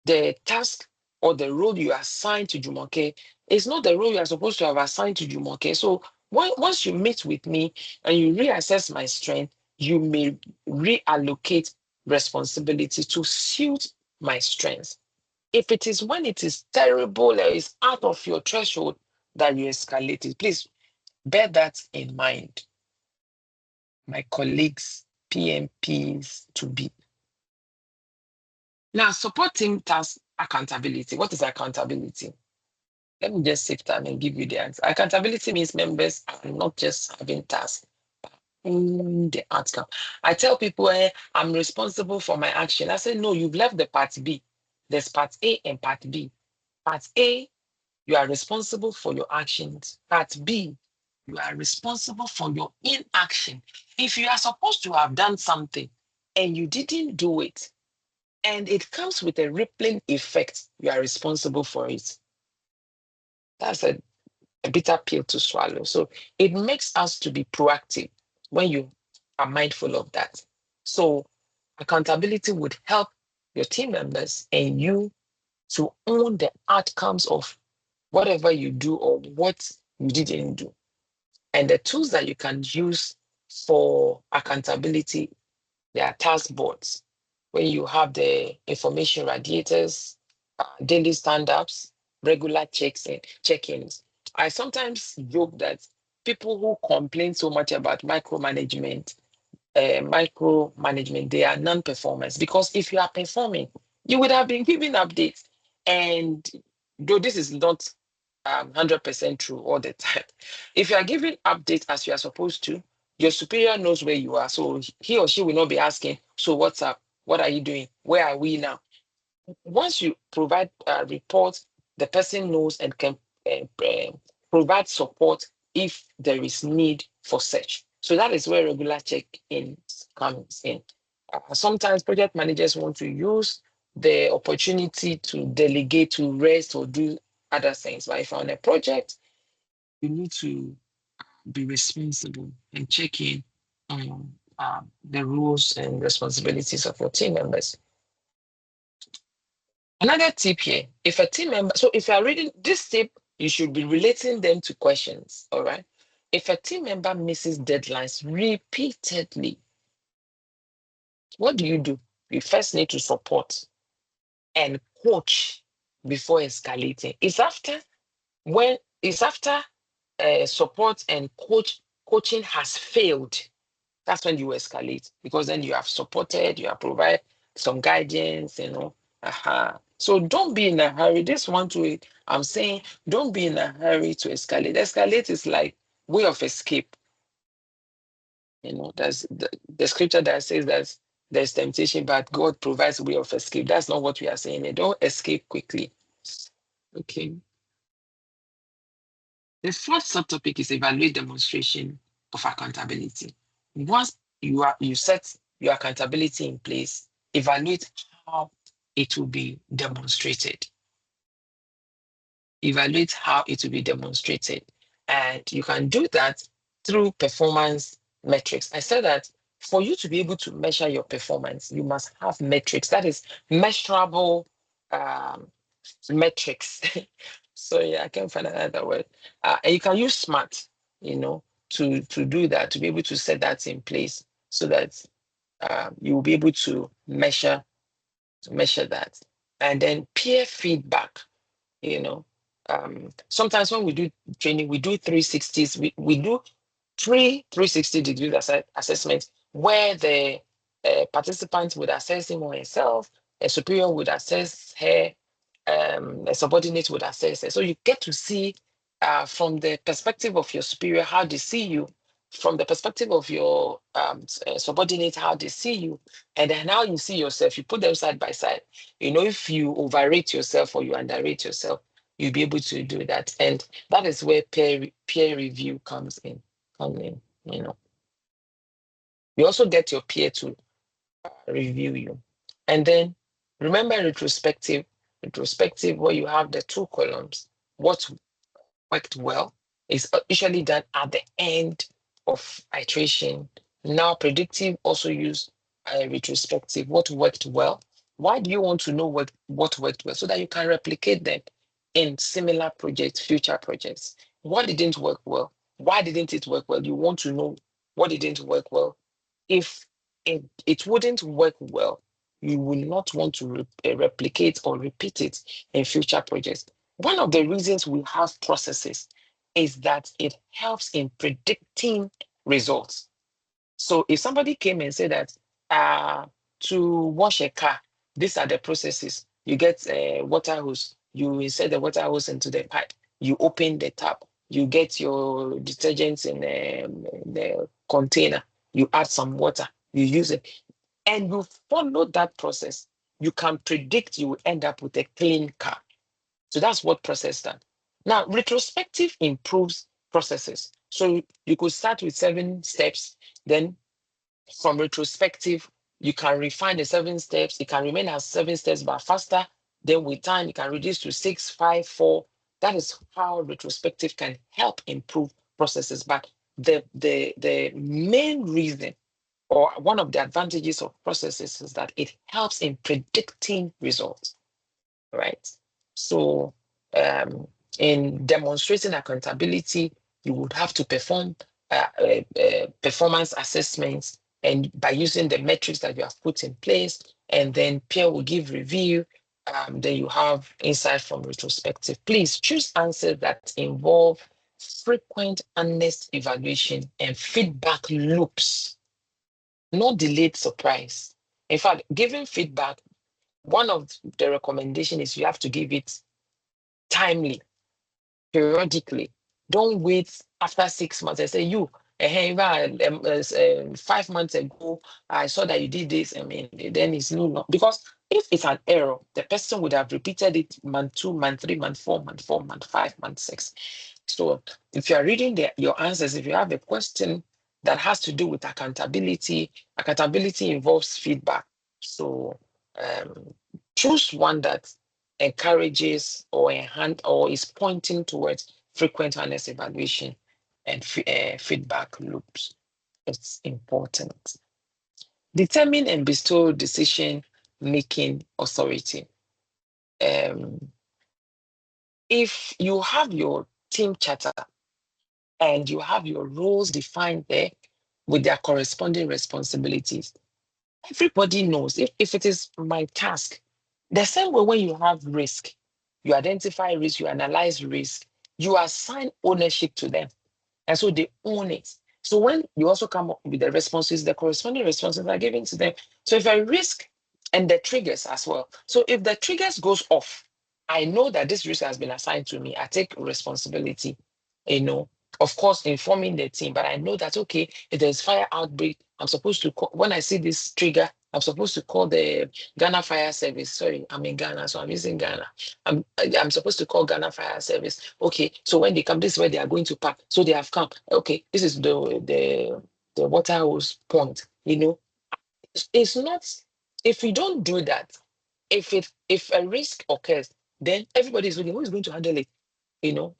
the task or the role you assign to Jumoke is not the role you are supposed to have assigned to Jumoke. So once you meet with me and you reassess my strength, you may reallocate responsibility to suit my strengths. If it is when it is terrible or is out of your threshold that you escalate it, please bear that in mind. My colleagues, PMPs to be. Now, supporting task accountability. What is accountability? Let me just save time and give you the answer. Accountability means members are not just having tasks, but owning the outcome. I tell people, I'm responsible for my action. I say, no, you've left the part B. There's part A and part B. Part A, you are responsible for your actions. Part B, you are responsible for your inaction. If you are supposed to have done something and you didn't do it, and it comes with a rippling effect, you are responsible for it. That's a bitter pill to swallow. So it makes us to be proactive when you are mindful of that. So accountability would help your team members and you to own the outcomes of whatever you do or what you didn't do. And the tools that you can use for accountability, there are task boards when you have the information radiators, daily stand-ups, regular check-ins. I sometimes joke that people who complain so much about micromanagement, they are non-performers because if you are performing, you would have been giving updates. And though this is not 100% true all the time, if you are giving updates as you are supposed to, your superior knows where you are. So he or she will not be asking, so what's up? What are you doing? Where are we now? Once you provide reports, the person knows and can provide support if there is need for such. So that is where regular check-ins comes in. Sometimes project managers want to use the opportunity to delegate, to rest, or do other things. But if you're on a project, you need to be responsible and check in on the rules and responsibilities of your team members. Another tip here, if a team member, so if you are reading this tip, you should be relating them to questions, all right? If a team member misses deadlines repeatedly, what do? You first need to support and coach before escalating. It's after support and coaching has failed, that's when you escalate because then you have supported, you have provided some guidance. So don't be in a hurry. This one to I'm saying don't be in a hurry to escalate. Escalate is like way of escape. There's the scripture that says that there's temptation, but God provides a way of escape. That's not what we are saying. Don't escape quickly. Okay. The fourth subtopic is evaluate demonstration of accountability. Once you set your accountability in place, evaluate how it will be demonstrated. Evaluate how it will be demonstrated. And you can do that through performance metrics. I said that for you to be able to measure your performance, you must have metrics. That is measurable um, metrics. So yeah, I can't find another word. And you can use SMART, to do that, to be able to set that in place so that you will be able to measure that. And then peer feedback, you know. Sometimes when we do training, we do 360s, we do 360 degree assessments where the participants would assess him or herself, a superior would assess her, a subordinate would assess her. So you get to see from the perspective of your superior how they see you, from the perspective of your subordinate how they see you, and then how you see yourself. You put them side by side. If you overrate yourself or you underrate yourself, you'll be able to do that. And that is where peer review comes in. You also get your peer to review you. And then remember retrospective where you have the two columns. What worked well is usually done at the end of iteration. Now predictive also use retrospective. What worked well? Why do you want to know what worked well? So that you can replicate them in similar projects, future projects. What didn't work well? Why didn't it work well? You want to know what didn't work well. If it wouldn't work well, you will not want to replicate or repeat it in future projects. One of the reasons we have processes is that it helps in predicting results. So if somebody came and said that to wash a car, these are the processes. You get a water hose, you insert the water hose into the pipe, you open the tap, you get your detergents in the container, you add some water, you use it, and you follow that process, you can predict you will end up with a clean car. So that's what process done. Now, retrospective improves processes. So you could start with 7 steps, then from retrospective, you can refine the 7 steps. It can remain as 7 steps, but faster. Then with time, you can reduce to 6, 5, 4. That is how retrospective can help improve processes. But the main reason or one of the advantages of processes is that it helps in predicting results, right? So in demonstrating accountability, you would have to perform performance assessments, and by using the metrics that you have put in place, and then peer will give review. Then you have insight from retrospective. Please choose answers that involve frequent, honest evaluation and feedback loops, not delayed surprise. In fact, giving feedback, one of the recommendation is you have to give it timely, periodically. Don't wait after 6 months and say, hey, 5 months ago, I saw that you did this. I mean, then it's no, because if it's an error, the person would have repeated it month 2, month 3, month 4, month 4, month 5, month 6. So if you are reading your answers, if you have a question that has to do with accountability involves feedback. So choose one that encourages or enhance or is pointing towards frequent honest evaluation and feedback loops. It's important. Determine and bestow decision-making authority. If you have your team charter and you have your roles defined there with their corresponding responsibilities, everybody knows if it is my task. The same way when you have risk, you identify risk, you analyze risk, you assign ownership to them. And so they own it. So when you also come up with the responses, the corresponding responses are given to them. So if I risk and the triggers as well. So if the triggers goes off, I know that this risk has been assigned to me. I take responsibility, of course, informing the team, but I know that, okay, if there's fire outbreak, I'm supposed to call, when I see this trigger, I'm supposed to call the Ghana Fire Service. Sorry, I'm in Ghana, so I'm using Ghana. I'm supposed to call Ghana Fire Service. Okay, so when they come, this is where they are going to park. So they have come. Okay, this is the water hose point. It's not. If we don't do that, if a risk occurs, then everybody is looking. Who is going to handle it?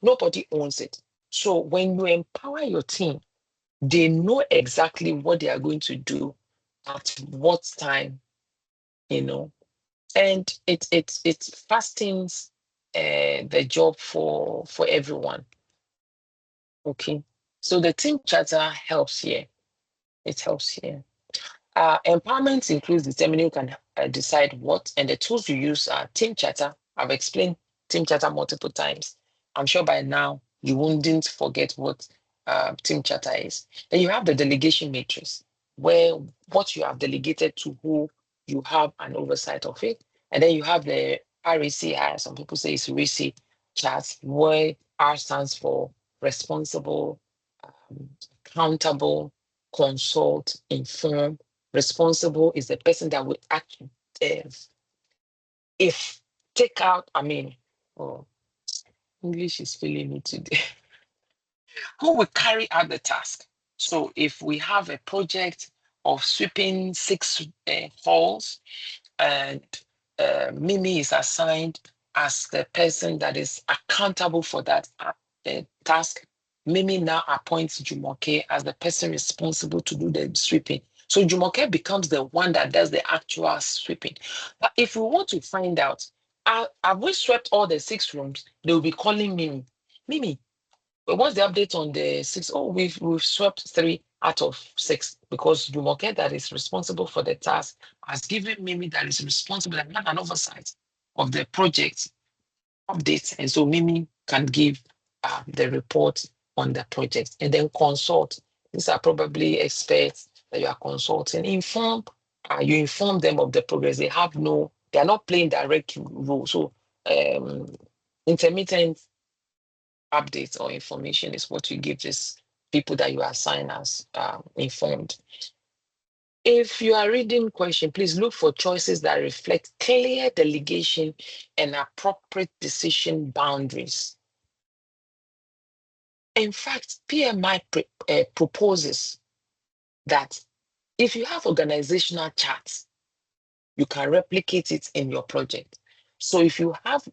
Nobody owns it. So when you empower your team, they know exactly what they are going to do at what time, you know, and it fastens the job for everyone. Okay, so the team charter helps here. It helps here. Empowerment includes determining who can decide what, and the tools you use are team charter. I've explained team charter multiple times. I'm sure by now you wouldn't forget what team charter is. Then you have the delegation matrix, where what you have delegated to who you have an oversight of it. And then you have the RACI, some people say it's RACI chart, where R stands for responsible, accountable, consult, inform. Responsible is the person that would act uh, if take out, oh, English is failing me today. Who will carry out the task? So if we have a project of sweeping 6 halls, and Mimi is assigned as the person that is accountable for that task. Mimi now appoints Jumoke as the person responsible to do the sweeping. So Jumoke becomes the one that does the actual sweeping. But if we want to find out, have we swept all the 6 rooms? They will be calling Mimi. Mimi, what's the update on the 6? Oh, we've swept 3 out of 6 because Jumoke that is responsible for the task has given Mimi that is responsible and have an oversight of the project updates. And so Mimi can give the report on the project and then consult. These are probably experts that you are consulting. You inform them of the progress. They are not playing direct role. So intermittent updates or information is what you give these people that you assign as informed. If you are reading question, please look for choices that reflect clear delegation and appropriate decision boundaries. In fact, PMI proposes that if you have organizational charts, you can replicate it in your project. So if you have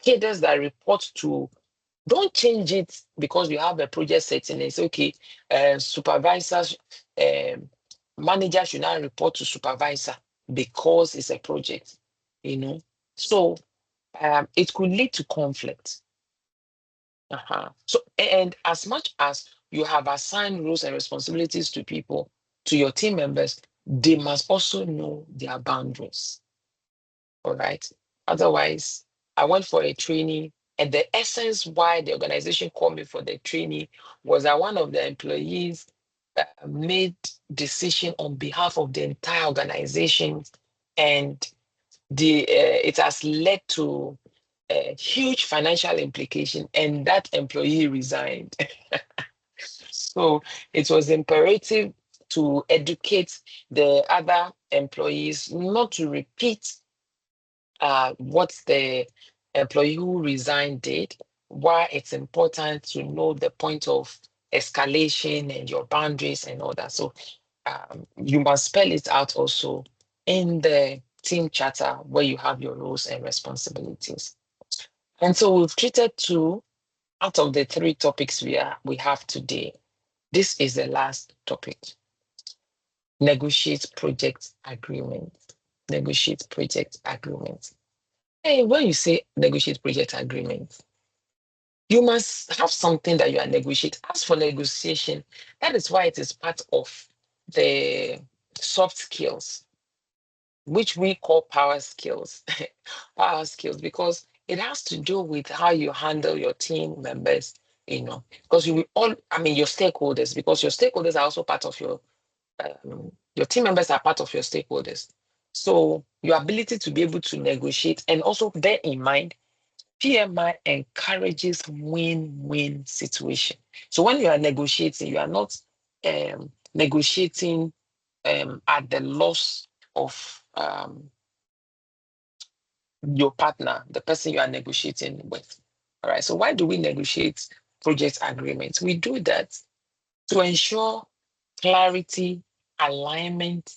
cadres that report to, don't change it because you have a project setting. It's okay. Supervisors, manager should not report to supervisor because it's a project, So it could lead to conflict. So, and as much as you have assigned roles and responsibilities to people, to your team members, they must also know their boundaries. All right. Otherwise, I went for a training, and the essence why the organization called me for the training was that one of the employees made decision on behalf of the entire organization, and it has led to a huge financial implication, and that employee resigned. So it was imperative to educate the other employees not to repeat what the employee who resigned did, why it's important to know the point of escalation and your boundaries and all that. So you must spell it out also in the team charter where you have your roles and responsibilities. And so we've treated 2 out of the 3 topics we have today. This is the last topic. Negotiate project agreement. Negotiate project agreement. Hey, when you say negotiate project agreement, you must have something that you are negotiating. As for negotiation, that is why it is part of the soft skills, which we call power skills. Power skills, because it has to do with how you handle your team members, because you will your stakeholders, because your stakeholders are also part of your team members are part of your stakeholders. So your ability to be able to negotiate, and also bear in mind, PMI encourages win-win situation. So when you are negotiating, you are not negotiating at the loss of your partner, the person you are negotiating with. All right. So why do we negotiate project agreements? We do that to ensure clarity, alignment,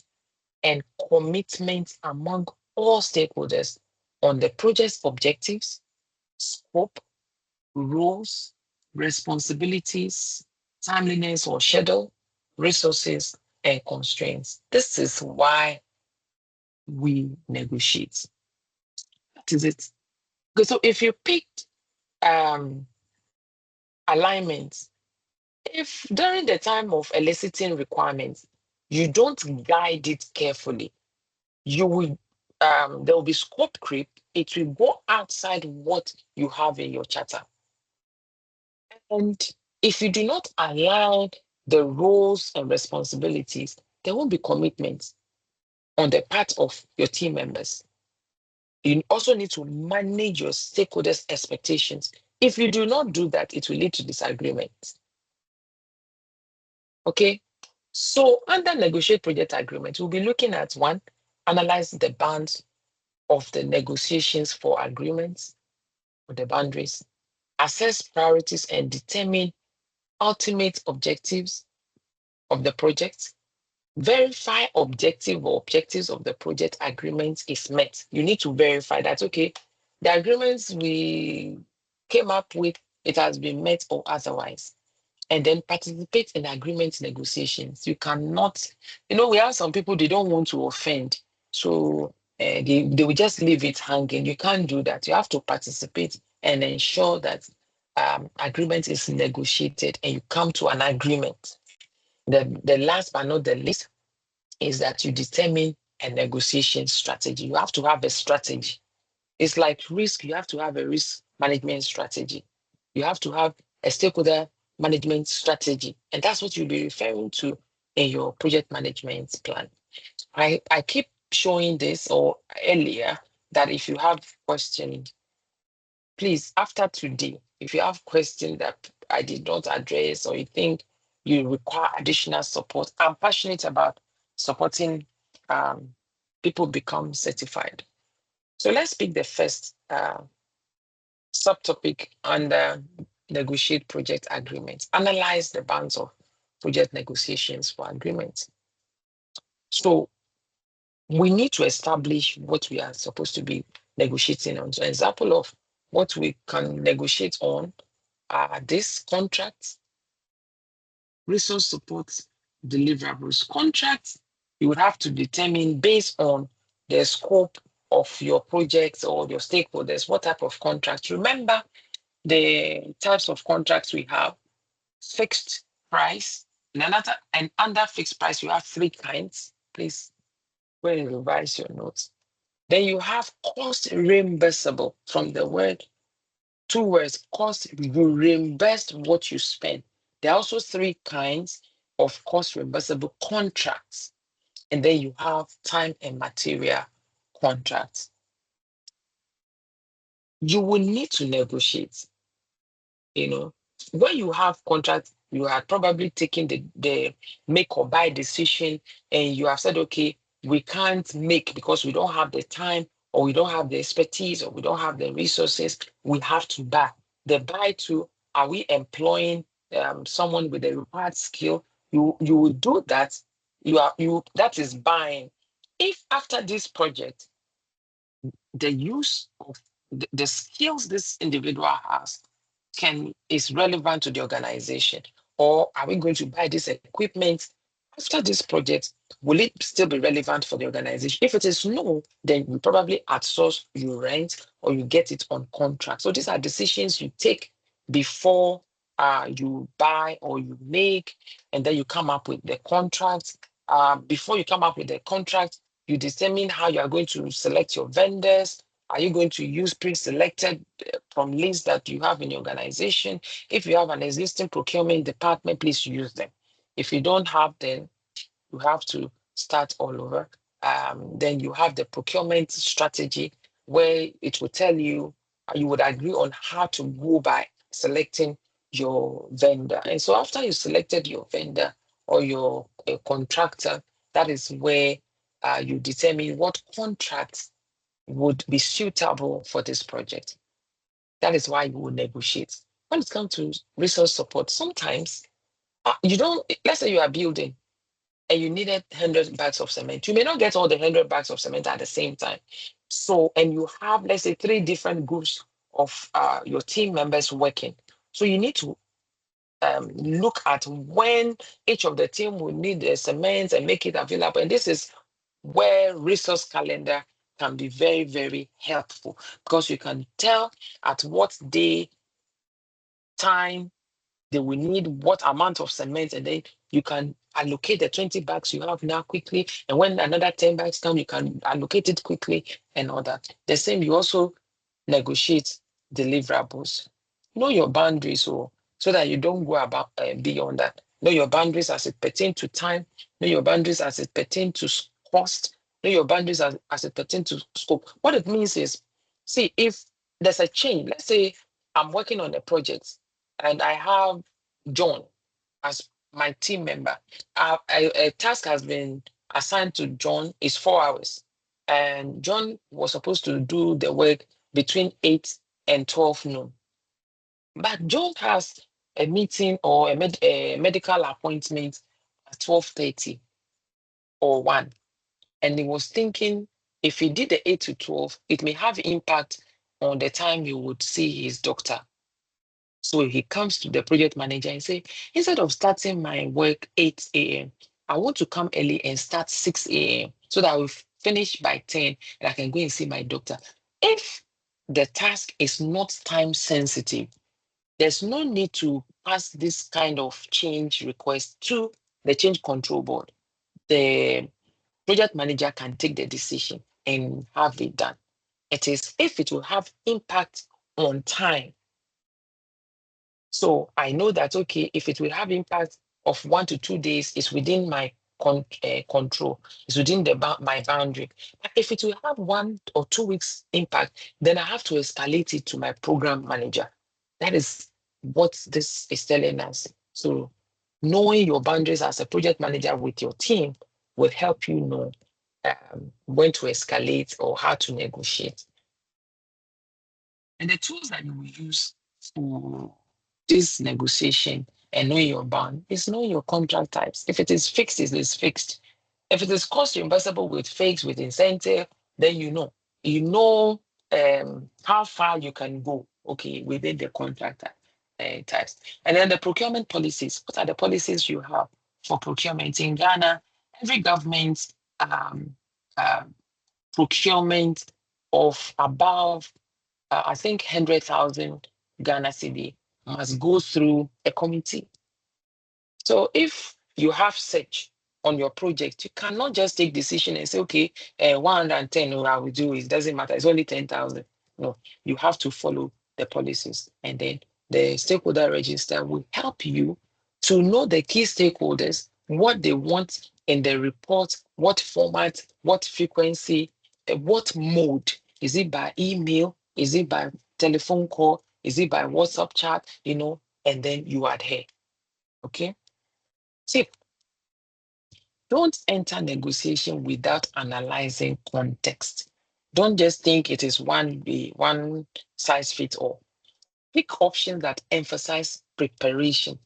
and commitment among all stakeholders on the project's objectives, scope, roles, responsibilities, timeliness or schedule, resources, and constraints. This is why we negotiate. That is it. Okay, so if you picked um, alignment, if during the time of eliciting requirements, you don't guide it carefully, you will there will be scope creep. It will go outside what you have in your charter. And if you do not align the roles and responsibilities, there won't be commitment on the part of your team members. You also need to manage your stakeholders' expectations. If you do not do that, it will lead to disagreement. Okay. So under negotiate project agreement, we'll be looking at one, analyze the bounds of the negotiations for agreements, or the boundaries, assess priorities and determine ultimate objectives of the project, verify objectives of the project agreement is met. You need to verify that, okay, the agreements we came up with, it has been met or otherwise. And then participate in agreement negotiations. You cannot, we have some people, they don't want to offend. So they will just leave it hanging. You can't do that. You have to participate and ensure that agreement is negotiated and you come to an agreement. The last but not the least is that you determine a negotiation strategy. You have to have a strategy. It's like risk, you have to have a risk management strategy. You have to have a stakeholder management strategy. And that's what you'll be referring to in your project management plan. I keep showing this or earlier that if you have questions, please, after today, if you have questions that I did not address or you think you require additional support, I'm passionate about supporting people become certified. So let's pick the first subtopic under negotiate project agreements. Analyze the bounds of project negotiations for agreements. So we need to establish what we are supposed to be negotiating on. So an example of what we can negotiate on are these contracts, resource support, deliverables. Contracts, you would have to determine based on the scope of your projects or your stakeholders, what type of contracts. Remember the types of contracts we have: fixed price, and under fixed price, you have three kinds. Please go and revise your notes. Then you have cost reimbursable, from the word, two words, cost, you reimburse what you spend. There are also three kinds of cost reimbursable contracts. And then you have time and material contracts. You will need to negotiate. When you have contracts, you are probably taking the make or buy decision, and you have said, okay, we can't make because we don't have the time, or we don't have the expertise, or we don't have the resources. We have to buy. The buy to, are we employing someone with the required skill? You will do that. That is buying. If after this project, the use of the skills this individual has is relevant to the organization, or are we going to buy this equipment after this project? Will it still be relevant for the organization? If it is no, then you probably outsource, you rent, or you get it on contract. So these are decisions you take before you buy or you make, and then you come up with the contract. Before you come up with the contract, you determine how you are going to select your vendors. Are you going to use pre-selected from lists that you have in your organization? If you have an existing procurement department, please use them. If you don't have them, you have to start all over. Then you have the procurement strategy, where it will tell you, you would agree on how to go by selecting your vendor. And so after you selected your vendor or your contractor, that is where you determine what contracts would be suitable for this project. That is why you will negotiate. When it comes to resource support, sometimes you don't, let's say you are building and you needed 100 bags of cement. You may not get all the 100 bags of cement at the same time. So, and you have, let's say, 3 different groups of your team members working. So you need to look at when each of the team will need the cement and make it available. And this is where resource calendar can be very, very helpful, because you can tell at what day, time they will need what amount of cement, and then you can allocate the 20 bags you have now quickly. And when another 10 bags come, you can allocate it quickly and all that. The same, you also negotiate deliverables. Know your boundaries, so that you don't go about beyond that. Know your boundaries as it pertains to time. Know your boundaries as it pertains to cost. Know your boundaries as it pertains to scope. What it means is, see, if there's a change, let's say I'm working on a project and I have John as my team member. A task has been assigned to John, is 4 hours. And John was supposed to do the work between 8 and 12 noon. But John has a meeting or a medical appointment at 12:30 or 1. And he was thinking, if he did the 8 to 12, it may have impact on the time he would see his doctor. So he comes to the project manager and say, instead of starting my work 8 a.m., I want to come early and start 6 a.m. so that I will finish by 10 and I can go and see my doctor. If the task is not time sensitive, there's no need to pass this kind of change request to the change control board. The project manager can take the decision and have it done. It is if it will have impact on time. So I know that, okay, if it will have impact of 1 to 2 days, it's within my control, it's within my boundary. But if it will have 1 or 2 weeks impact, then I have to escalate it to my program manager. That is what this is telling us. So knowing your boundaries as a project manager with your team will help you know when to escalate or how to negotiate. And the tools that you will use for this negotiation and knowing your bound is knowing your contract types. If it is fixed, it is fixed. If it is cost reimbursable with fixed, with incentive, then you know. You know how far you can go, okay, within the contract types. And then the procurement policies. What are the policies you have for procurement in Ghana? Every government um, uh, procurement of above I think 100,000 Ghana cedi must go through a committee. So if you have such on your project, you cannot just take decision and say, okay, 110, I will do it. Doesn't matter. It's only 10,000. No, you have to follow the policies. And then the stakeholder register will help you to know the key stakeholders, what they want in the report, what format, what frequency, what mode. Is it by email? Is it by telephone call? Is it by WhatsApp chat? And then you adhere. Okay. See, don't enter negotiation without analyzing context. Don't just think it is one size fits all. Pick options that emphasize preparation.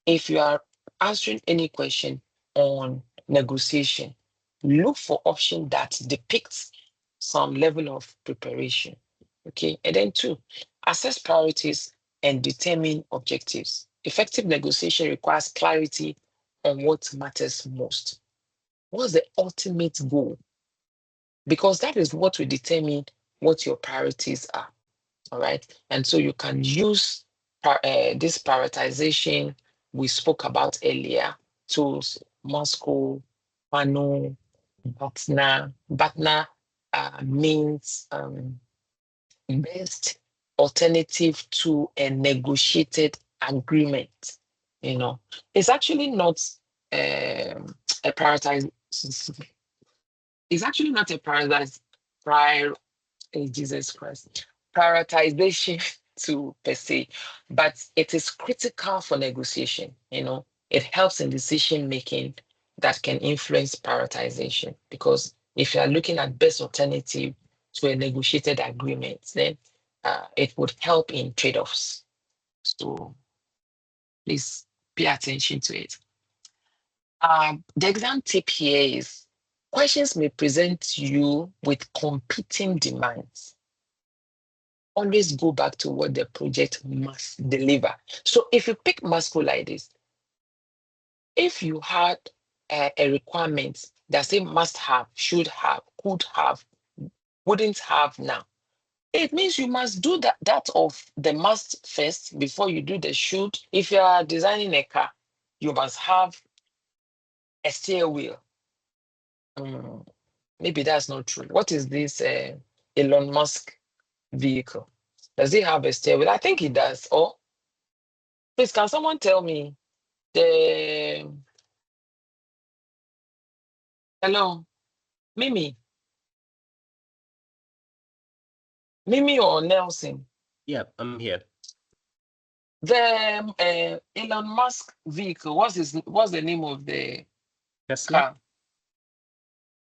If you are answering any question on negotiation, look for option that depicts some level of preparation. Okay. And then 2, assess priorities and determine objectives. Effective negotiation requires clarity on what matters most. What's the ultimate goal? Because that is what will determine what your priorities are. All right. And so you can use this prioritization we spoke about earlier, tools, Moscow, Pano, Batna. Batna means best alternative to a negotiated agreement. It's actually not a prioritize. It's actually not a prior. Jesus Christ, prioritization to per se, but it is critical for negotiation. It helps in decision making that can influence prioritization because if you are looking at best alternative to a negotiated agreement, then it would help in trade-offs. So please pay attention to it. The exam tip here is questions may present you with competing demands. Always go back to what the project must deliver. So if you pick Masco like this, if you had a requirement that say must have, should have, could have, wouldn't have now, it means you must do that of the must first before you do the should. If you are designing a car, you must have a steering wheel. Maybe that's not true. What is this Elon Musk vehicle? Does it have a steering wheel? I think it does. Or please, can someone tell me the hello, Mimi, Mimi or Nelson? Yeah, I'm here. The Elon Musk vehicle. What's the name of the Tesla? car?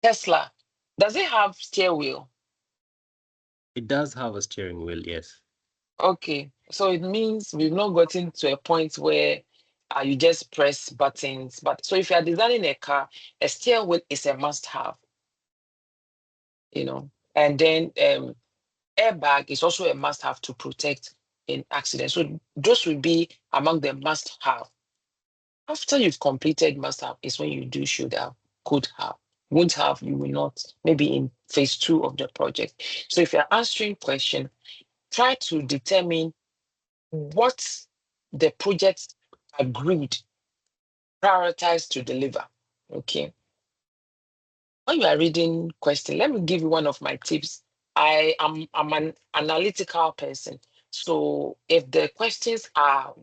Tesla. Does it have steering wheel? It does have a steering wheel, yes. Okay, so it means we've not gotten to a point where you just press buttons. But so if you are designing a car, a steering wheel is a must-have, and then airbag is also a must-have to protect in accidents. So those will be among the must-have. After you've completed must-have is when you do should have, could have, won't have, you will not, maybe in phase 2 of the project. So if you're answering question, try to determine what the project agreed, prioritized to deliver. Okay. When you are reading question, let me give you one of my tips. I'm an analytical person. So if the questions are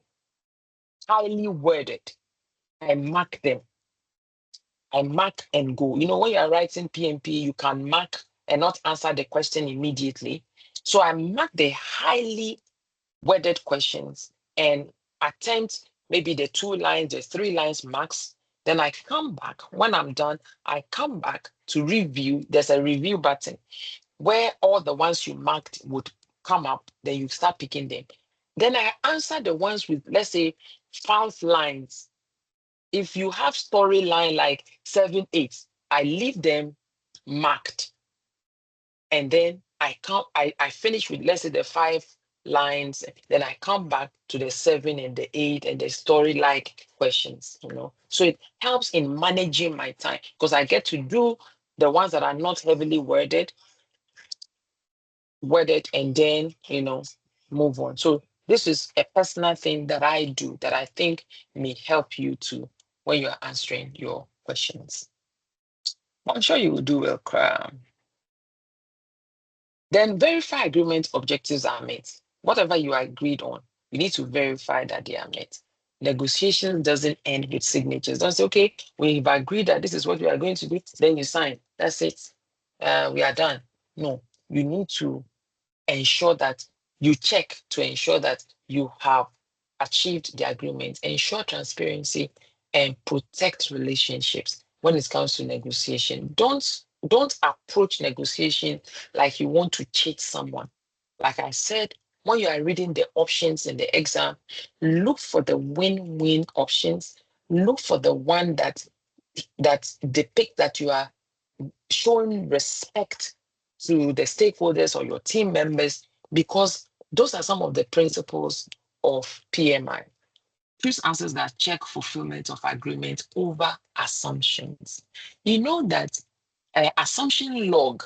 highly worded, I mark them. I mark and go. When you are writing PMP, you can mark and not answer the question immediately. So I mark the highly worded questions and attempt maybe the 2 lines, the 3 lines max. Then I come back. When I'm done, I come back to review. There's a review button where all the ones you marked would come up. Then you start picking them. Then I answer the ones with, let's say, 5 lines. If you have storyline like 7, 8, I leave them marked. And then I finish with, let's say, the 5 lines. Then I come back to the 7 and the 8 and the story like questions. So it helps in managing my time because I get to do the ones that are not heavily worded and then move on. So this is a personal thing that I do that I think may help you too when you are answering your questions. I'm sure you will do well, Cram. Then verify agreement objectives are met. Whatever you agreed on, you need to verify that they are met. Negotiation doesn't end with signatures. Don't say, okay, we've agreed that this is what we are going to do, then you sign. That's it. We are done. No, you need to ensure that you check to ensure that you have achieved the agreement, ensure transparency, and protect relationships when it comes to negotiation. Don't approach negotiation like you want to cheat someone. Like I said, when you are reading the options in the exam, look for the win-win options. Look for the one that depict that you are showing respect to the stakeholders or your team members, because those are some of the principles of PMI. Choose answers that check fulfillment of agreement over assumptions. You know that assumption log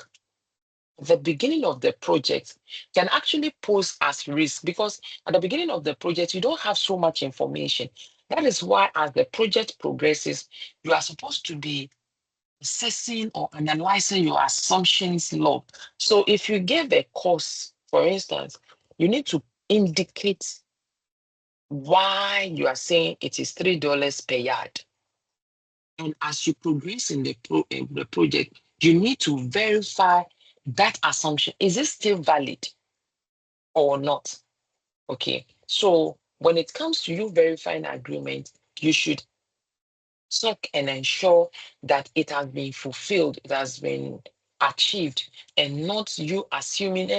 at the beginning of the project can actually pose as risk, because at the beginning of the project, you don't have so much information. That is why as the project progresses, you are supposed to be assessing or analyzing your assumptions log. So if you give a course, for instance, you need to indicate why you are saying it is $3 per yard. And as you progress in the project, you need to verify that assumption. Is it still valid or not? Okay. So when it comes to you verifying agreement, you should check and ensure that it has been fulfilled, it has been achieved, and not you assuming,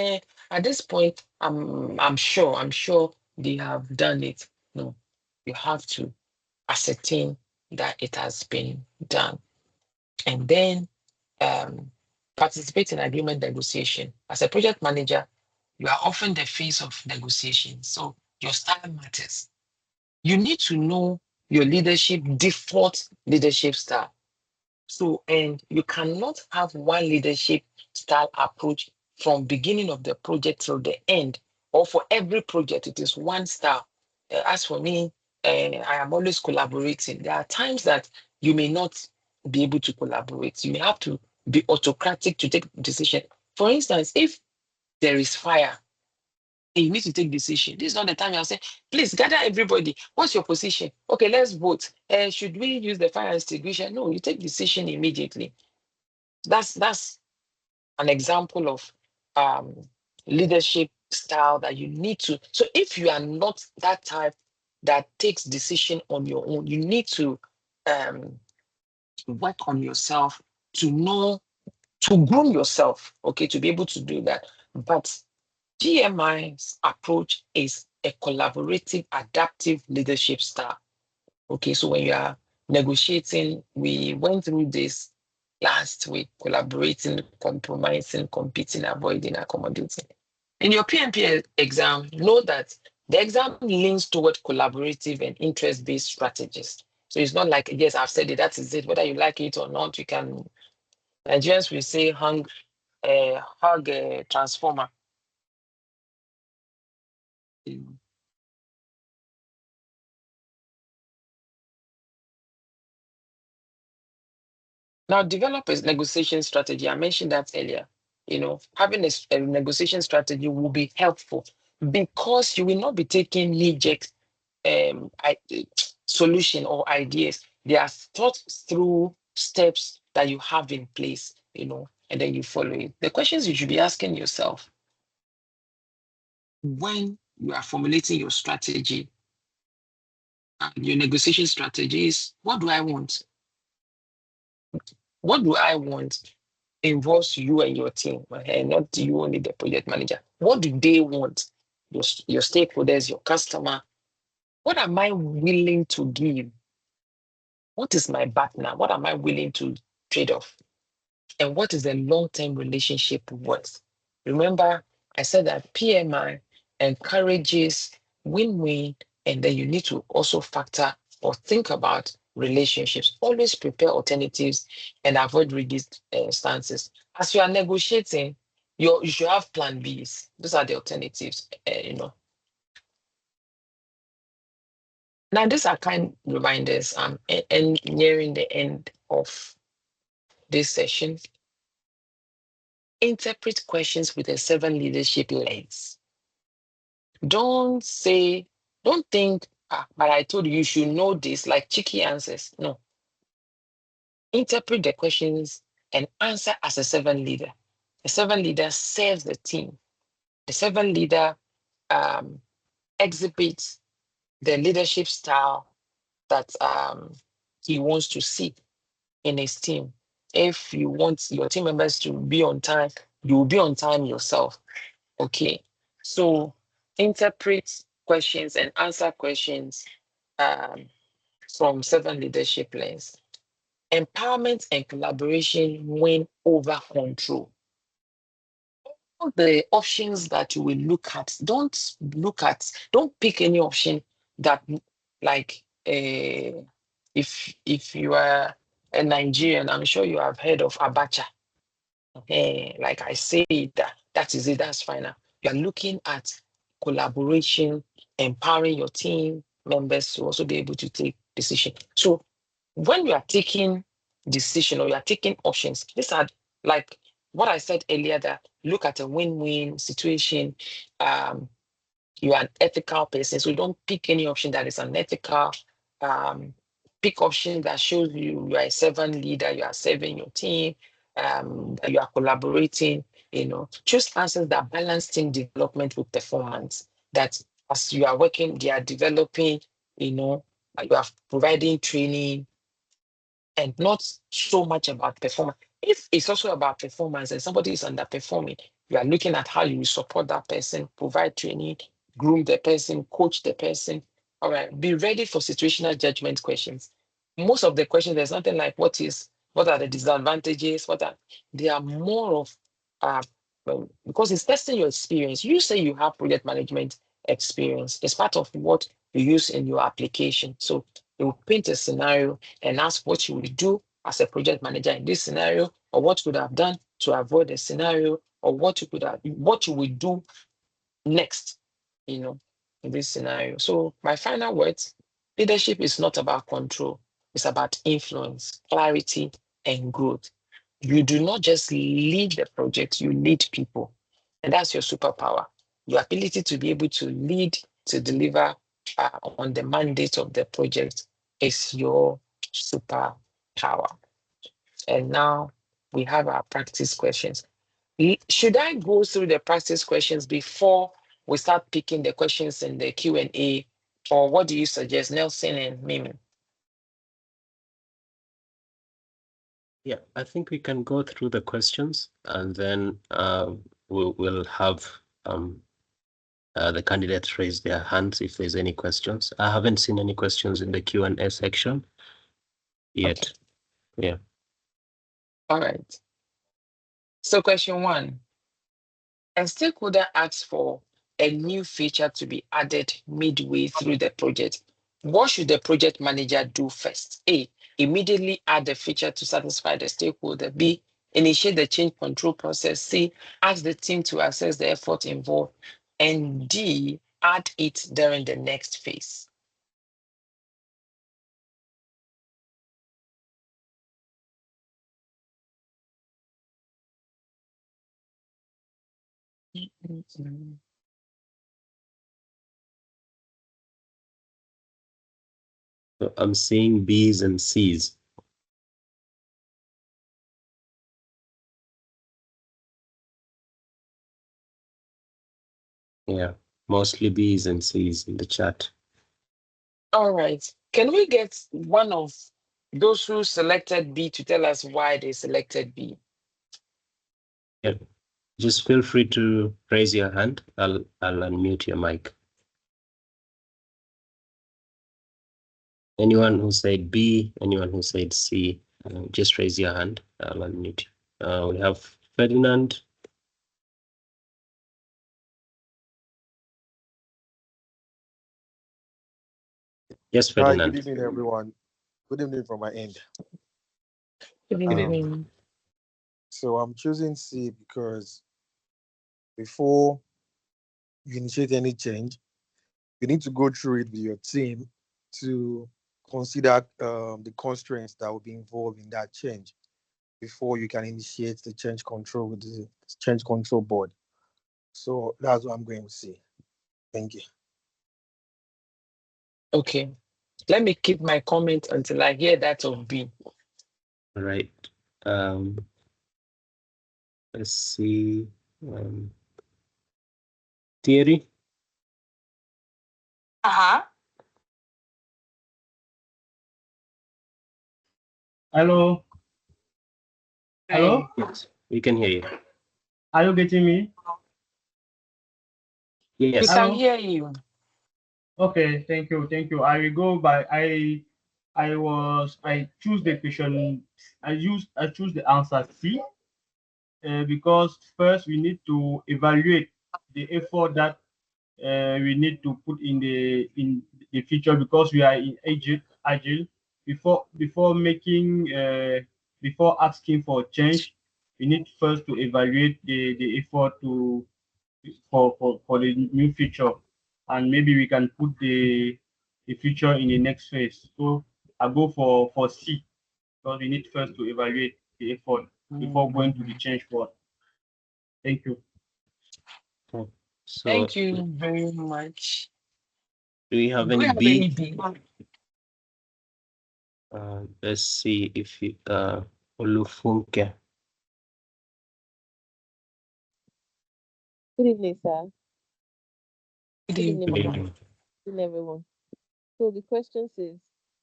at this point, I'm sure they have done it. No, you have to ascertain that it has been done. And then um, participate in agreement negotiation. As a project manager, you are often the face of negotiation. So your style matters. You need to know your leadership, default leadership style. So, and you cannot have one leadership style approach from beginning of the project till the end, or for every project, it is one style. As for me, I am always collaborating. There are times that you may not be able to collaborate. You may have to be autocratic to take decision. For instance, if there is fire, and you need to take decision. This is not the time you'll say, please gather everybody. What's your position? Okay, let's vote. Should we use the fire extinguisher? No, you take decision immediately. That's an example of um, leadership style that you need to. So if you are not that type that takes decision on your own, you need to um, work on yourself to know, to groom yourself, okay, to be able to do that. But GMI's approach is a collaborative, adaptive leadership style. Okay, so when you are negotiating, we went through this last week: collaborating, compromising, competing, avoiding, accommodating. In your PMP exam, know that the exam leans toward collaborative and interest-based strategies. So it's not like, yes, I've said it, that is it. Whether you like it or not, you can. Nigerians will say, hug a transformer. Now, develop a negotiation strategy. I mentioned that earlier. Having a negotiation strategy will be helpful because you will not be taking knee-jerk solution or ideas. They are thought through steps that you have in place, and then you follow it. The questions you should be asking yourself when you are formulating your strategy, your negotiation strategy is, what do I want? What do I want involves you and your team, and not you only the project manager. What do they want? Your stakeholders, your customer. What am I willing to give? What is my partner? What am I willing to trade off? And what is the long-term relationship worth? Remember, I said that PMI encourages win-win, and then you need to also factor or think about relationships. Always prepare alternatives and avoid rigid stances. As you are negotiating, you should have plan Bs. Those are the alternatives, Now, these are kind reminders. And nearing the end of this session. Interpret questions with a servant leadership lens. Don't think, but I told you you should know this, like cheeky answers. No. Interpret the questions and answer as a servant leader. A servant leader serves the team. The servant leader exhibits the leadership style that he wants to see in his team. If you want your team members to be on time, you will be on time yourself. Okay, so interpret questions and answer questions um, from servant leadership lens. Empowerment and collaboration win over control. All the options that you will look at, don't pick any option that, like, if you are a Nigerian, I'm sure you have heard of Abacha. Like I say, that is it, that's fine. Now you're looking at collaboration, empowering your team members to also be able to take decision. So when you are taking decision or you are taking options, these are like what I said earlier, that look at a win-win situation. You are an ethical person, so you don't pick any option that is unethical. Um, Pick option that shows you are a servant leader, you are serving your team, that you are collaborating. Choose answers that balance team development with performance. That as you are working, they are developing. You are providing training, and not so much about performance. If it's also about performance and somebody is underperforming, you are looking at how you will support that person, provide training, groom the person, coach the person. All right, be ready for situational judgment questions. Most of the questions, there's nothing like what are the disadvantages, they are more of because it's testing your experience. You say you have project management experience. It's part of what you use in your application. So they will paint a scenario and ask what you would do as a project manager in this scenario, or what you could have done to avoid the scenario, or what you would do next, in this scenario. So my final words, leadership is not about control, it's about influence, clarity, and growth. You do not just lead the project, you lead people. And that's your superpower. Your ability to be able to lead, to deliver on the mandate of the project is your superpower. And now we have our practice questions. Should I go through the practice questions before we start picking the questions in the Q&A, or what do you suggest, Nelson and Mimi? Yeah, I think we can go through the questions, and then we'll have the candidates raise their hands if there's any questions. I haven't seen any questions in the Q&A section yet. Okay. Yeah. All right. So question 1, a stakeholder asks for a new feature to be added midway through the project. What should the project manager do first? A, immediately add the feature to satisfy the stakeholder. B, initiate the change control process. C, ask the team to assess the effort involved. And D, add it during the next phase. So I'm seeing B's and C's. Yeah, mostly B's and C's in the chat. All right. Can we get one of those who selected B to tell us why they selected B? Yeah, just feel free to raise your hand. I'll unmute your mic. Anyone who said B, anyone who said C, just raise your hand. I'll unmute you. We have Ferdinand. Yes, Hi, good Ferdinand. evening, everyone. Good evening from my end. Good evening. So I'm choosing C because before you initiate any change, you need to go through it with your team to consider the constraints that will be involved in that change before you can initiate the change control with the change control board. So that's what I'm going to say. Thank you. Okay. Let me keep my comment until I hear that of B. All right. Let's see. Thierry. Hello. Hello. Yes, we can hear you. Are you getting me? Yes. We can Hello. hear you. Okay. Thank you. Thank you. I will go by I choose the question. I choose the answer C. Because first we need to evaluate the effort that we need to put in the future, because we are in agile. Before making before asking for change, we need first to evaluate the effort for the new feature, and maybe we can put the feature in the next phase. So I go for C, because we need first to evaluate the effort before going to the change board. Thank you. So Thank you very much. do we have Do we any have B? any B? Let's see if you Olufunke. Good evening, sir. Good Good evening, Good Mama. evening. Good evening, everyone. So the question says,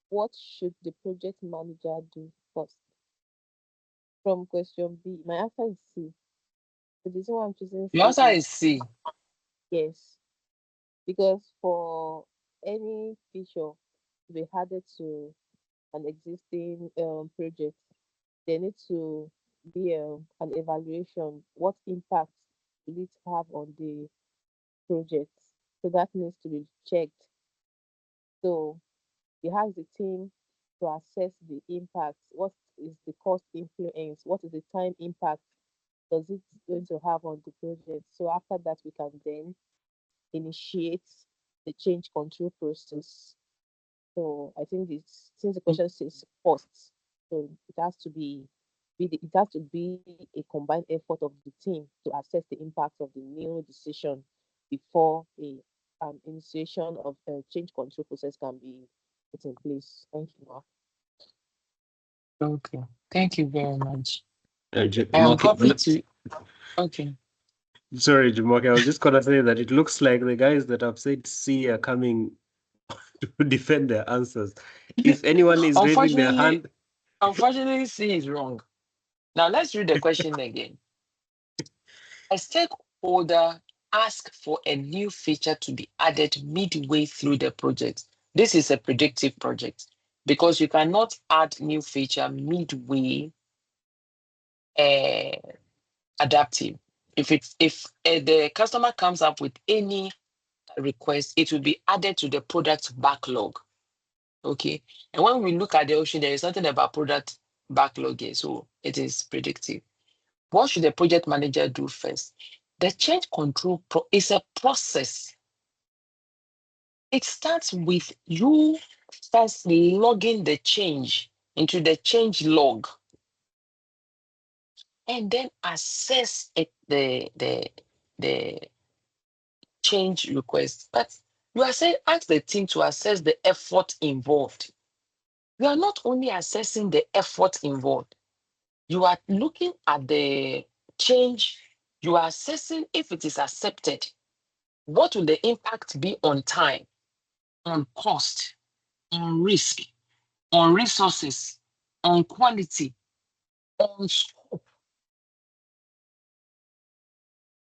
what should the project manager do first. From question B, my answer is C. The reason why I'm choosing Your C answer is is C. yes, because for any feature to be added to an existing project, there needs to be an evaluation. What impact will it have on the project? So that needs to be checked. So he has the team to assess the impact. What is the cost influence? What is the time impact does it going to have on the project? So after that, we can then initiate the change control process. So I think it's since the question says costs, so it has to it has to be a combined effort of the team to assess the impact of the new decision before a initiation of a change control process can be put in place. Thank you, Ma. Okay. Thank you very much. I am Jumoke, happy to. Okay. sorry, Jumoke, I was just gonna say that it looks like the guys that have said C are coming to defend their answers. If anyone is raising their hand, Unfortunately, C is wrong. Now let's read the question again. A stakeholder asks for a new feature to be added midway through the project. This is a predictive project because you cannot add new feature midway adaptive. If the customer comes up with any request, it will be added to the product backlog. Okay. And when we look at the option, there is something about product backlog here. So it is predictive. What should the project manager do first? The change control is a process. It starts with you first logging the change into the change log and then assess the change request. But you are saying ask the team to assess the effort involved. You are not only assessing the effort involved, you are looking at the change, you are assessing if it is accepted. What will the impact be on time, on cost, on risk, on resources, on quality, on scope?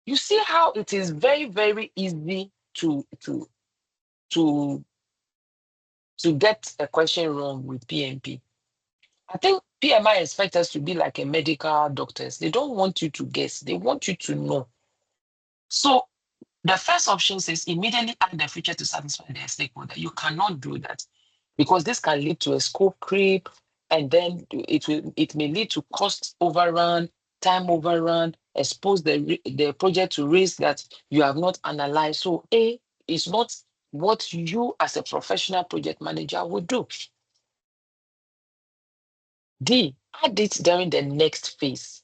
You see how it is very, very easy to get a question wrong with PMP. I think PMI expects us to be like a medical doctors. They don't want you to guess. They want you to know. So the first option says immediately add the feature to satisfy the stakeholder. You cannot do that because this can lead to a scope creep, and then it may lead to cost overrun, time overrun, expose the project to risk that you have not analyzed. So A is not what you as a professional project manager would do. D, add it during the next phase.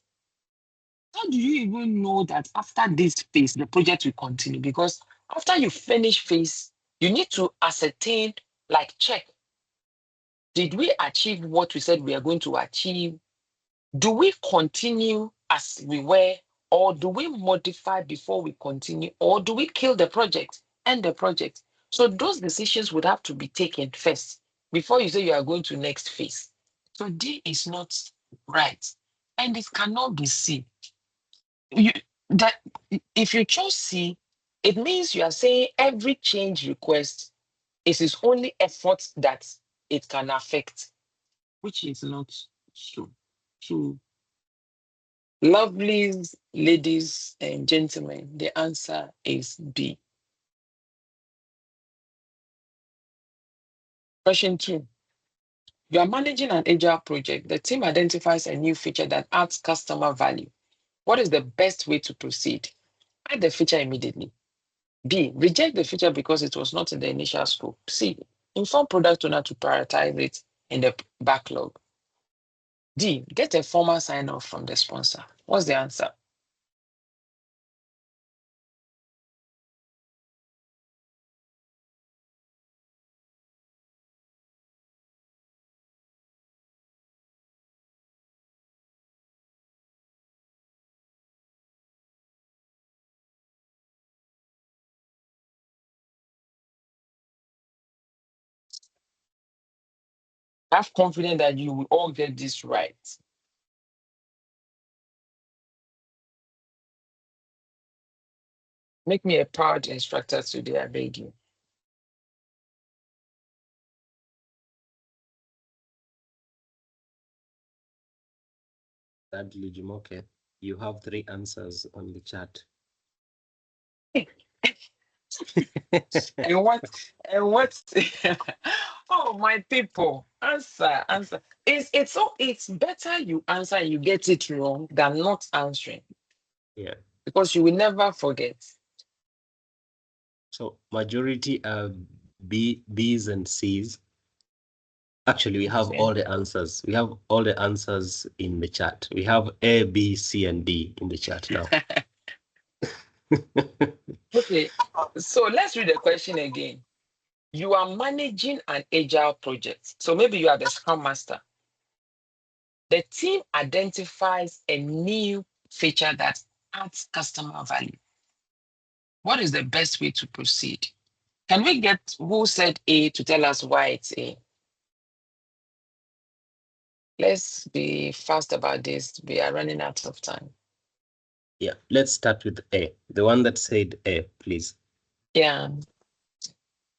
How do you even know that after this phase, the project will continue? Because after you finish phase, you need to ascertain, like check, did we achieve what we said we are going to achieve? Do we continue as we were? Or do we modify before we continue? Or do we kill the project, end the project? So those decisions would have to be taken first before you say you are going to next phase. So D is not right. And it cannot be C. You, that if you choose C, it means you are saying every change request is its only effort that it can affect, which is not true. So, lovely ladies and gentlemen, the answer is B. Question 2. You are managing an agile project. The team identifies a new feature that adds customer value. What is the best way to proceed? Add the feature immediately. B, reject the feature because it was not in the initial scope. C, inform product owner to prioritize it in the backlog. D, get a formal sign off from the sponsor. What's the answer? Have confidence that you will all get this right. Make me a proud instructor today, I beg you. Sadly, Jumoke, you have 3 answers on the chat. And what? Oh, my people, answer. It's better you answer and you get it wrong than not answering. Yeah. Because you will never forget. So majority are B's and C's. Actually, we have all the answers. We have all the answers in the chat. We have A, B, C, and D in the chat now. Okay, so let's read the question again. You are managing an agile project. So maybe you are the Scrum Master. The team identifies a new feature that adds customer value. What is the best way to proceed? Can we get who said A to tell us why it's A? Let's be fast about this. We are running out of time. Yeah, let's start with A. The one that said A, please. Yeah.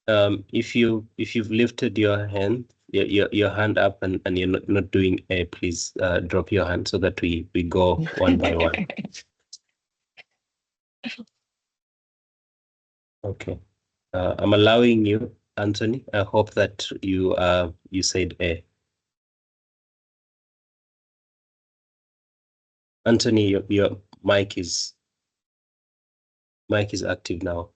If you've lifted your hand, your hand up and you're not doing A, please drop your hand so that we go one by one. Okay. I'm allowing you, Anthony. I hope that you said A. Anthony, your mic is active now.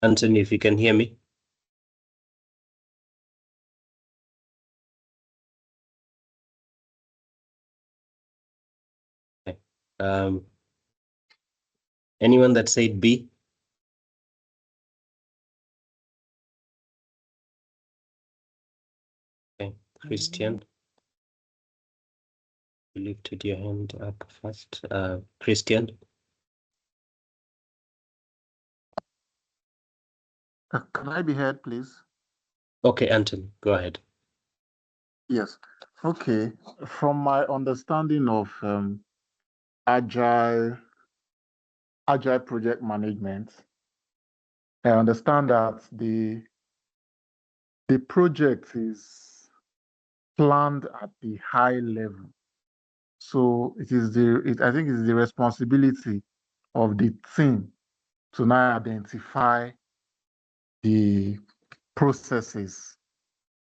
Anthony, if you can hear me. Okay. Anyone that said B? Okay, Christian. You lifted your hand up first. Christian. Can I be heard, please? Okay, Anthony, go ahead. Yes. Okay. From my understanding of agile project management, I understand that the project is planned at the high level. So I think it's the responsibility of the team to now identify the processes.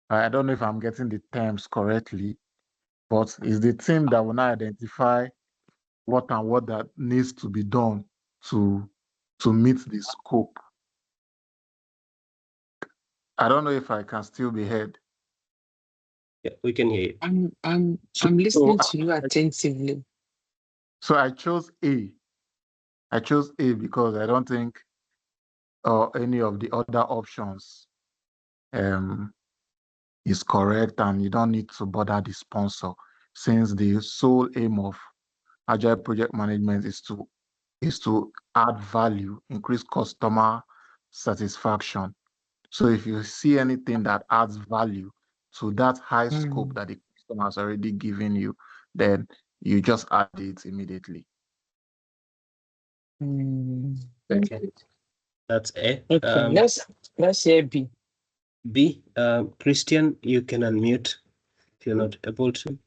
I don't know if I'm getting the terms correctly, but it's the team that will now identify what that needs to be done to meet the scope. I don't know if I can still be heard. Yeah, we can hear you. I'm listening to you attentively. So I chose A. I chose A because I don't think any of the other options is correct, and you don't need to bother the sponsor, since the sole aim of agile project management is to add value, increase customer satisfaction. So if you see anything that adds value to that high scope that the customer has already given you, then you just add it immediately. Okay, that's A. Okay, let's hear B. B. Christian, you can unmute if you're not able to.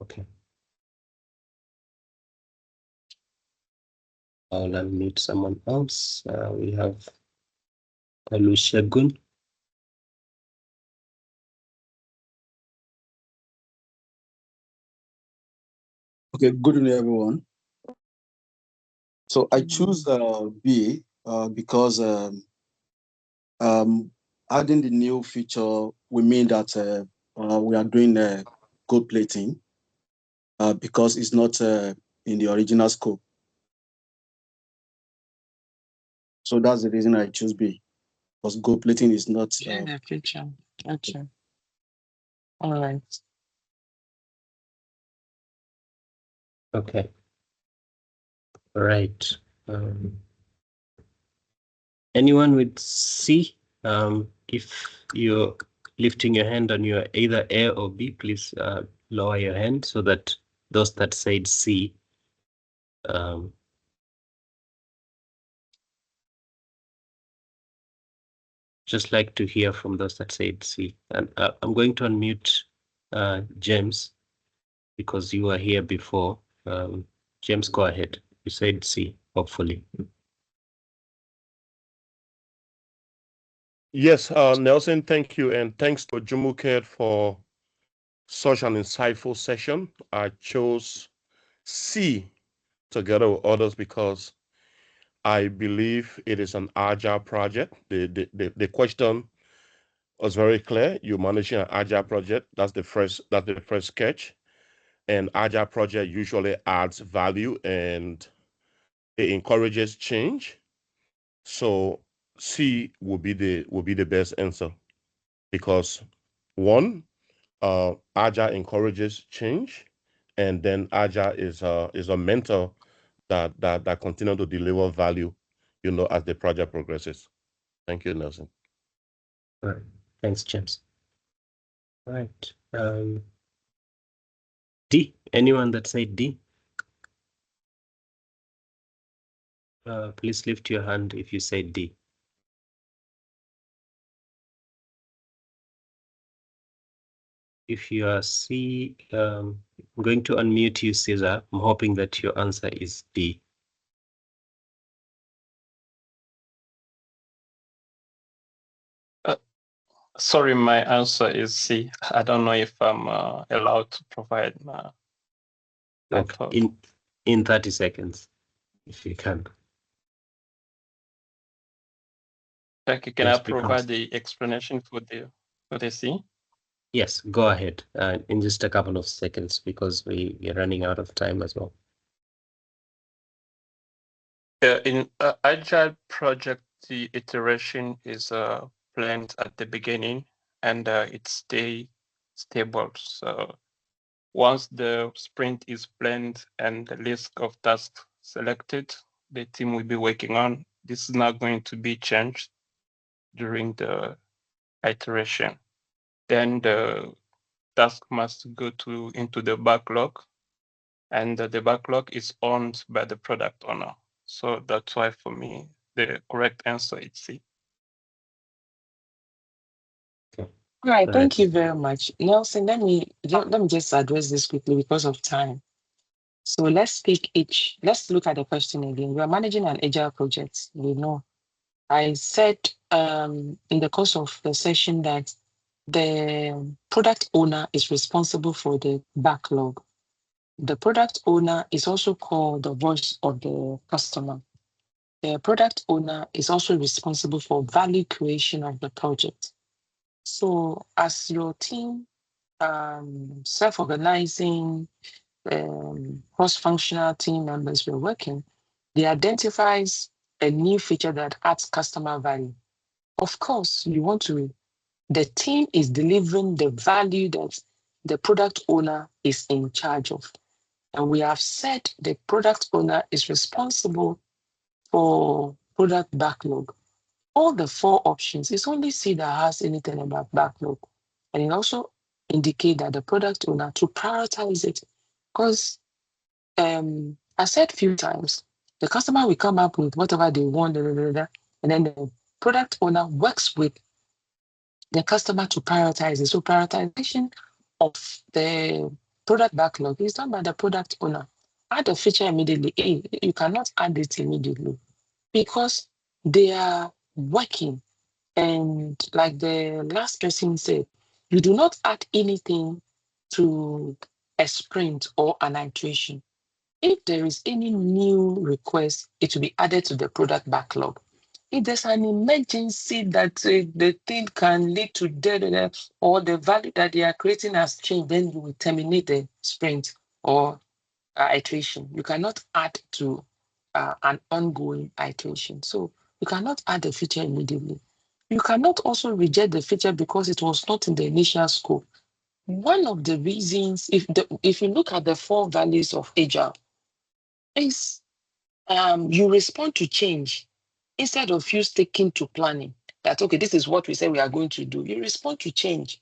Okay. I'll unmute someone else. We have Olusegun. Okay, good evening, everyone. So I choose B because adding the new feature will mean that we are doing code plating because it's not in the original scope. So that's the reason I choose B, because gold plating is not. In the future. Okay. All right. Okay. All right. Anyone with C? If you're lifting your hand on your either A or B, please lower your hand so that those that said C just like to hear from those that said C. And I'm going to unmute James because you were here before. James, go ahead. You said C, hopefully. Yes, Nelson, thank you. And thanks to Jumuket for such an insightful session. I chose C together with others because I believe it is an agile project. The question was very clear. You're managing an agile project. That's the first sketch. And agile project usually adds value and it encourages change. So C will be the best answer because one, agile encourages change, and then agile is a mentor that continue to deliver value, as the project progresses. Thank you, Nelson. All right. Thanks, James. All right. D. Anyone that said D? Please lift your hand if you said D. If you are C, I'm going to unmute you, Caesar. I'm hoping that your answer is D. Sorry, my answer is C. I don't know if I'm allowed to provide my thought. In 30 seconds, if you can. Okay, can I provide the explanation for the C? Yes, go ahead in just a couple of seconds because we are running out of time as well. In Agile project, the iteration is planned at the beginning and it stays stable. So once the sprint is planned and the list of tasks selected, the team will be working on. This is not going to be changed during the iteration. Then the task must go into the backlog, and the backlog is owned by the product owner. So that's why for me, the correct answer is C. All right, thank you very much. Nelson, let me just address this quickly because of time. So let's look at the question again. We are managing an agile project. We know. I said in the course of the session that the product owner is responsible for the backlog. The product owner is also called the voice of the customer. The product owner is also responsible for value creation of the project. So as your team, self-organizing, cross-functional team members were working, they identifies a new feature that adds customer value. Of course, the team is delivering the value that the product owner is in charge of. And we have said the product owner is responsible for product backlog. All the 4 options, it's only C that has anything about backlog. And it also indicate that the product owner to prioritize it. Because I said a few times, the customer will come up with whatever they want, and then the product owner works with the customer to prioritize it. So prioritization of the product backlog is done by the product owner. Add a feature immediately. You cannot add it immediately because they are working. And like the last person said, you do not add anything to a sprint or an iteration. If there is any new request, it will be added to the product backlog. If there's an emergency that the thing can lead to dead or the value that they are creating has changed, then you will terminate the sprint or iteration. You cannot add to an ongoing iteration. So you cannot add the feature immediately. You cannot also reject the feature because it was not in the initial scope. One of the reasons, if you look at the 4 values of Agile, is you respond to change instead of you sticking to planning. That, okay, this is what we say we are going to do. You respond to change.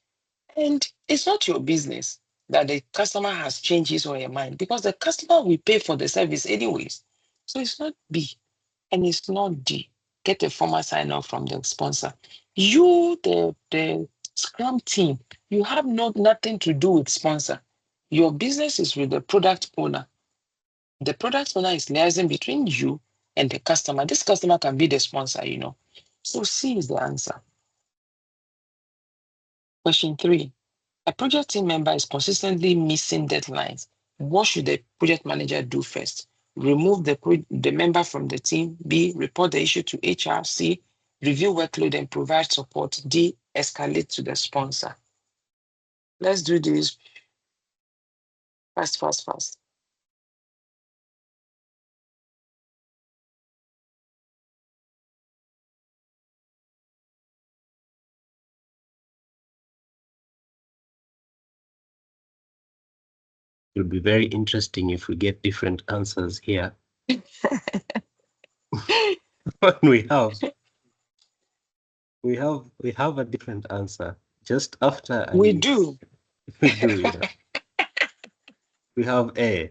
And it's not your business that the customer has changed his or her mind, because the customer will pay for the service anyways. So it's not B and it's not D. Get a formal sign off from the sponsor. You, the Scrum team, you have nothing to do with sponsor. Your business is with the product owner. The product owner is liaising between you and the customer. This customer can be the sponsor, you know. So C is the answer. Question 3. A project team member is consistently missing deadlines. What should the project manager do first? Remove the member from the team. B, report the issue to HR. C, review workload and provide support. D, escalate to the sponsor. Let's do this fast. It would be very interesting if we get different answers here. But we have a different answer just after We do. We do, yeah. We have A.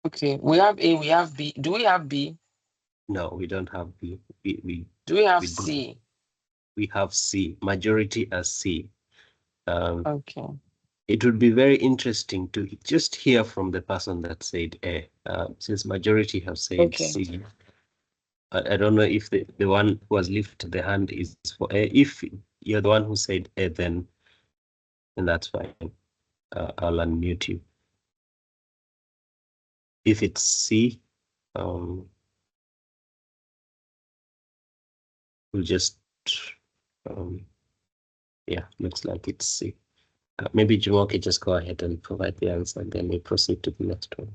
Okay, we have A, we have B. Do we have B? No, we don't have B. Do we have we C? We have C. Majority as C. Okay. It would be very interesting to just hear from the person that said A, since majority have said C. I don't know if the one who has lifted the hand is for A. If you're the one who said A, then that's fine. I'll unmute you. If it's C, we'll just, yeah, looks like it's C. Maybe Jumoke, just go ahead and provide the answer, and then we proceed to the next one.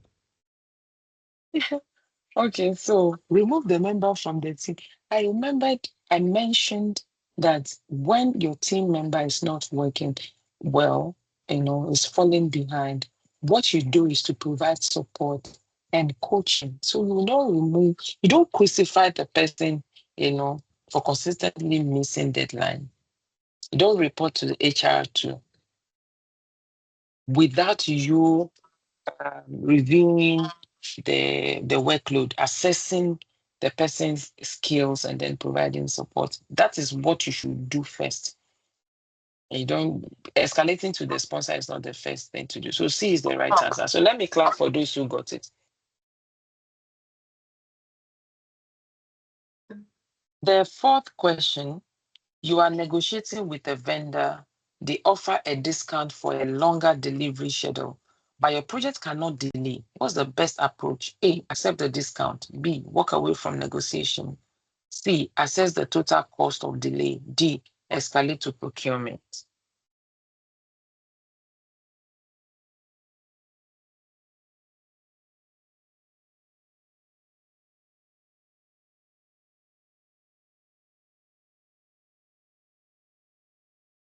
Okay, so remove the member from the team. I remembered I mentioned that when your team member is not working well, you know, is falling behind, what you do is to provide support and coaching. So you don't crucify the person, you know, for consistently missing deadline. You don't report to the HR too. Without you reviewing the workload, assessing the person's skills, and then providing support. That is what you should do first. And you don't escalating to the sponsor is not the first thing to do. So C is the right answer. So let me clap for those who got it. The fourth question, you are negotiating with a vendor. They offer a discount for a longer delivery schedule, but your project cannot delay. What's the best approach? A, accept the discount. B, walk away from negotiation. C, assess the total cost of delay. D, escalate to procurement.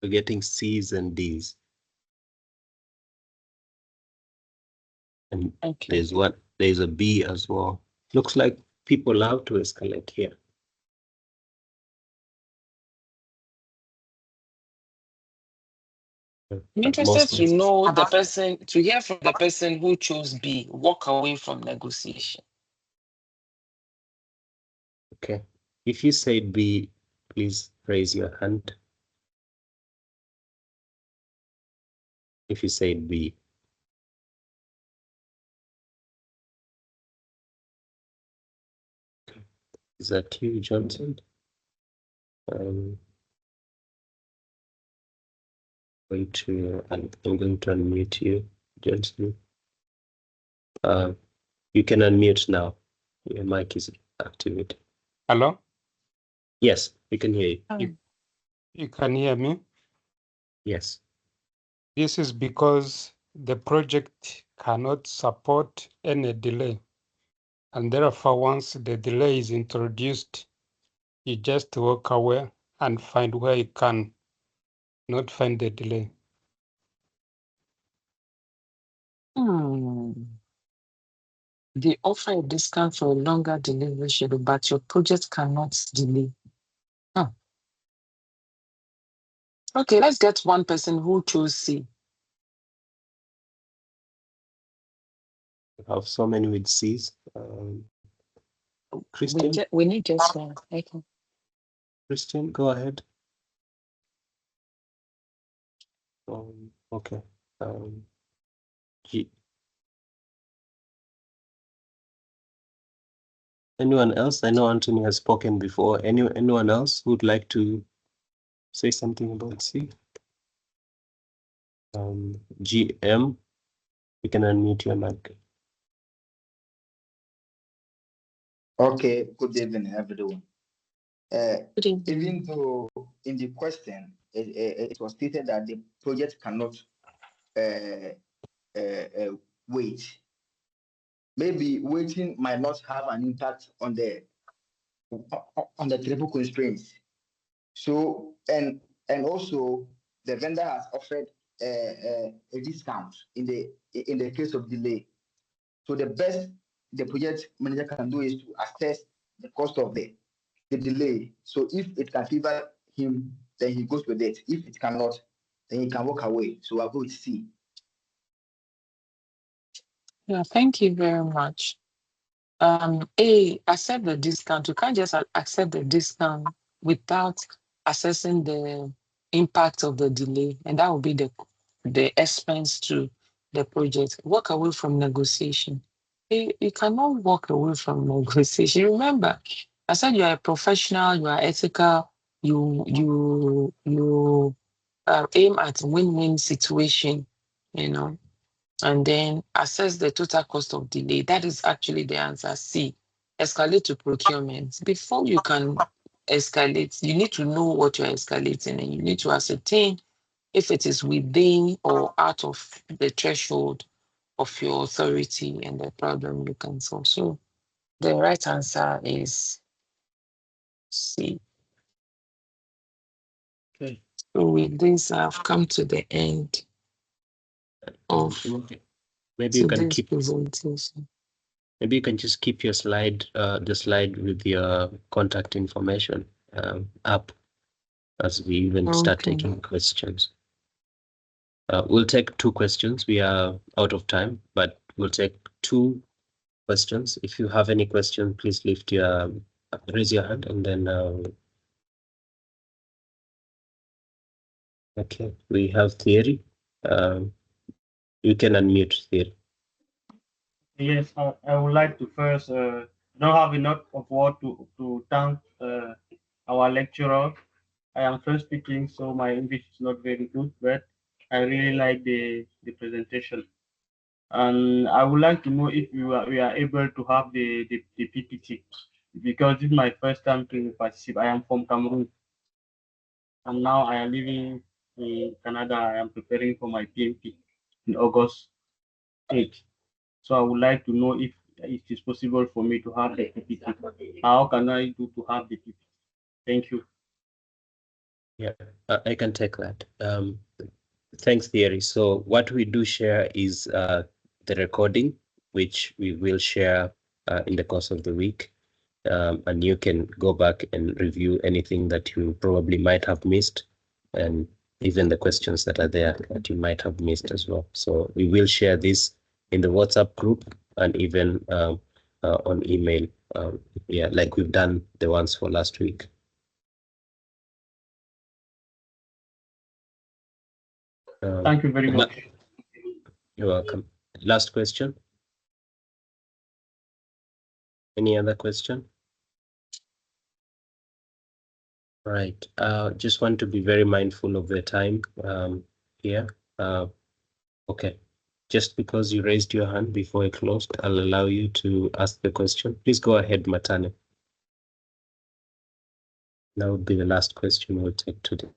We're getting C's and D's. And okay, there's a B as well. Looks like people love to escalate here. I'm interested to know the person, to hear from the person who chose B, walk away from negotiation. Okay. If you say B, please raise your hand. If you say B. Is that you, Johnson? I'm going to unmute you, Johnson. You can unmute now. Your mic is activated. Hello? Yes, we can hear you. You can hear me? Yes. This is because the project cannot support any delay. And therefore, once the delay is introduced, you just walk away and find where you can not find the delay. They offer a discount for a longer delivery schedule, but your project cannot delay. Okay, let's get one person who chose C. We have so many with C's. Christian? We need just one. Okay. Christian, go ahead. Okay. G. Anyone else? I know Anthony has spoken before. Anyone else who would like to say something about C? GM, you can unmute your mic. Okay, good evening, everyone. Good evening. Even though in the question it was stated that the project cannot wait, maybe waiting might not have an impact on the triple constraints. So and also the vendor has offered a discount in the case of delay. So the best the project manager can do is to assess the cost of the delay. So if it can favor him, then he goes with it. If it cannot, then he can walk away. So I'll go with C. Yeah, thank you very much. A, accept the discount. You can't just accept the discount without assessing the impact of the delay, and that will be the expense to the project. Walk away from negotiation. You cannot walk away from negotiation. Remember, I said you are a professional, you are ethical, you aim at win-win situation, and then assess the total cost of delay. That is actually the answer. C, escalate to procurement. Before you can escalate, you need to know what you're escalating, and you need to ascertain if it is within or out of the threshold of your authority and the problem you can solve. So the right answer is C. Okay. So with this, I've come to the end of Maybe you can today's keep presentation. Maybe you can just keep your slide, the slide with your contact information up as we even start taking questions. We'll take 2 questions. We are out of time, but we'll take 2 questions. If you have any question, please raise your hand, and then okay, we have Thierry. You can unmute Thierry. Yes, I would like to first, I don't have enough of word to thank our lecturer. I am first speaking, so my English is not very good, but I really like the presentation. And I would like to know if we are able to have the PPT, because this is my first time to participate. I am from Cameroon, and now I am living in Canada. I am preparing for my PMP in August 8th. So I would like to know if it is possible for me to have the PPT. How can I do to have the PPT? Thank you. Yeah, I can take that. Thanks, Thierry. So what we do share is the recording, which we will share in the course of the week. And you can go back and review anything that you probably might have missed, and even the questions that are there that you might have missed as well. So we will share this in the WhatsApp group and even on email, like we've done the ones for last week. Thank you very much. You're welcome. Last question. Any other question? Right. Just want to be very mindful of the time here. Okay. Just because you raised your hand before I closed, I'll allow you to ask the question. Please go ahead, Matane. That would be the last question we'll take today.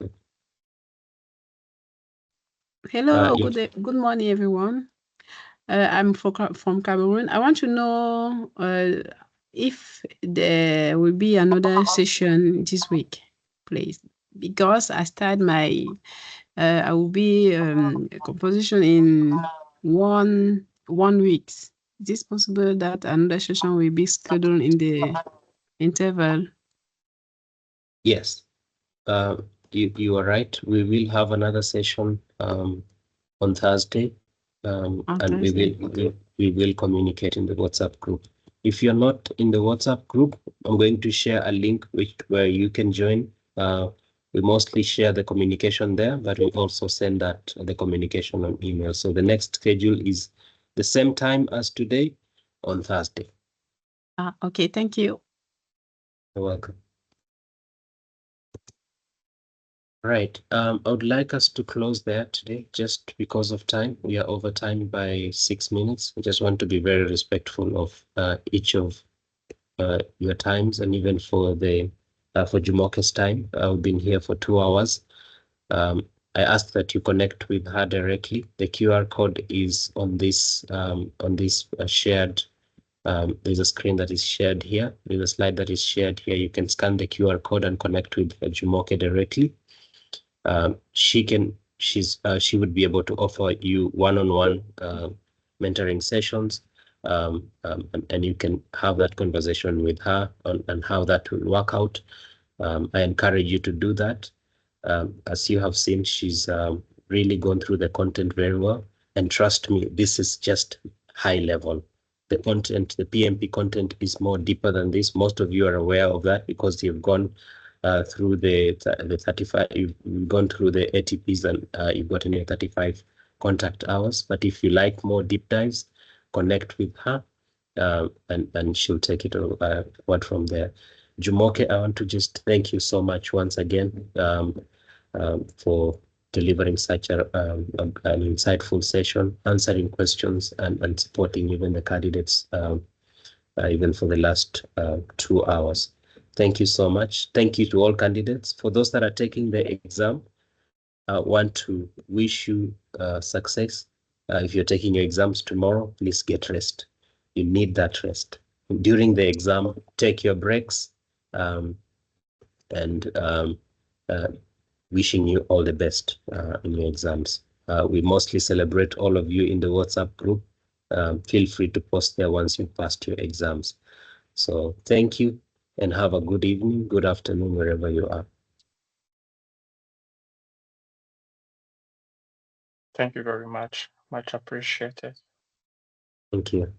Hello, good morning, everyone. I'm from Cameroon. I want to know if there will be another session this week, please, because I start I will be composition in 1 1 week. Is it possible that another session will be scheduled in the interval? Yes, you are right. We will have another session on Thursday, and we will communicate in the WhatsApp group. If you're not in the WhatsApp group, I'm going to share a link where you can join. We mostly share the communication there, but we also send the communication on email. So the next schedule is the same time as today on Thursday. Okay, thank you. You're welcome. Right. I would like us to close there today just because of time. We are over time by 6 minutes. I just want to be very respectful of each of your times, and even for Jumoke's time. I've been here for 2 hours. I ask that you connect with her directly. The QR code is on this shared. There's a screen that is shared here. There's a slide that is shared here. You can scan the QR code and connect with Jumoke directly. She would be able to offer you one-on-one mentoring sessions, and you can have that conversation with her on how that will work out. I encourage you to do that. As you have seen, she's really gone through the content very well, and trust me, this is just high level. The content, the PMP content, is more deeper than this. Most of you are aware of that because you've gone through the 35, you've gone through the ATPs, and you've gotten your 35 contact hours. But if you like more deep dives, connect with her, and she'll take it forward from there. Jumoke, I want to just thank you so much once again for delivering such an insightful session, answering questions, and supporting even the candidates even for the last 2 hours. Thank you so much. Thank you to all candidates. For those that are taking the exam, I want to wish you success. If you're taking your exams tomorrow, please get rest. You need that rest. During the exam, take your breaks, and wishing you all the best in your exams. We mostly celebrate all of you in the WhatsApp group. Feel free to post there once you've passed your exams. So thank you, and have a good evening, good afternoon, wherever you are. Thank you very much. Much appreciated. Thank you.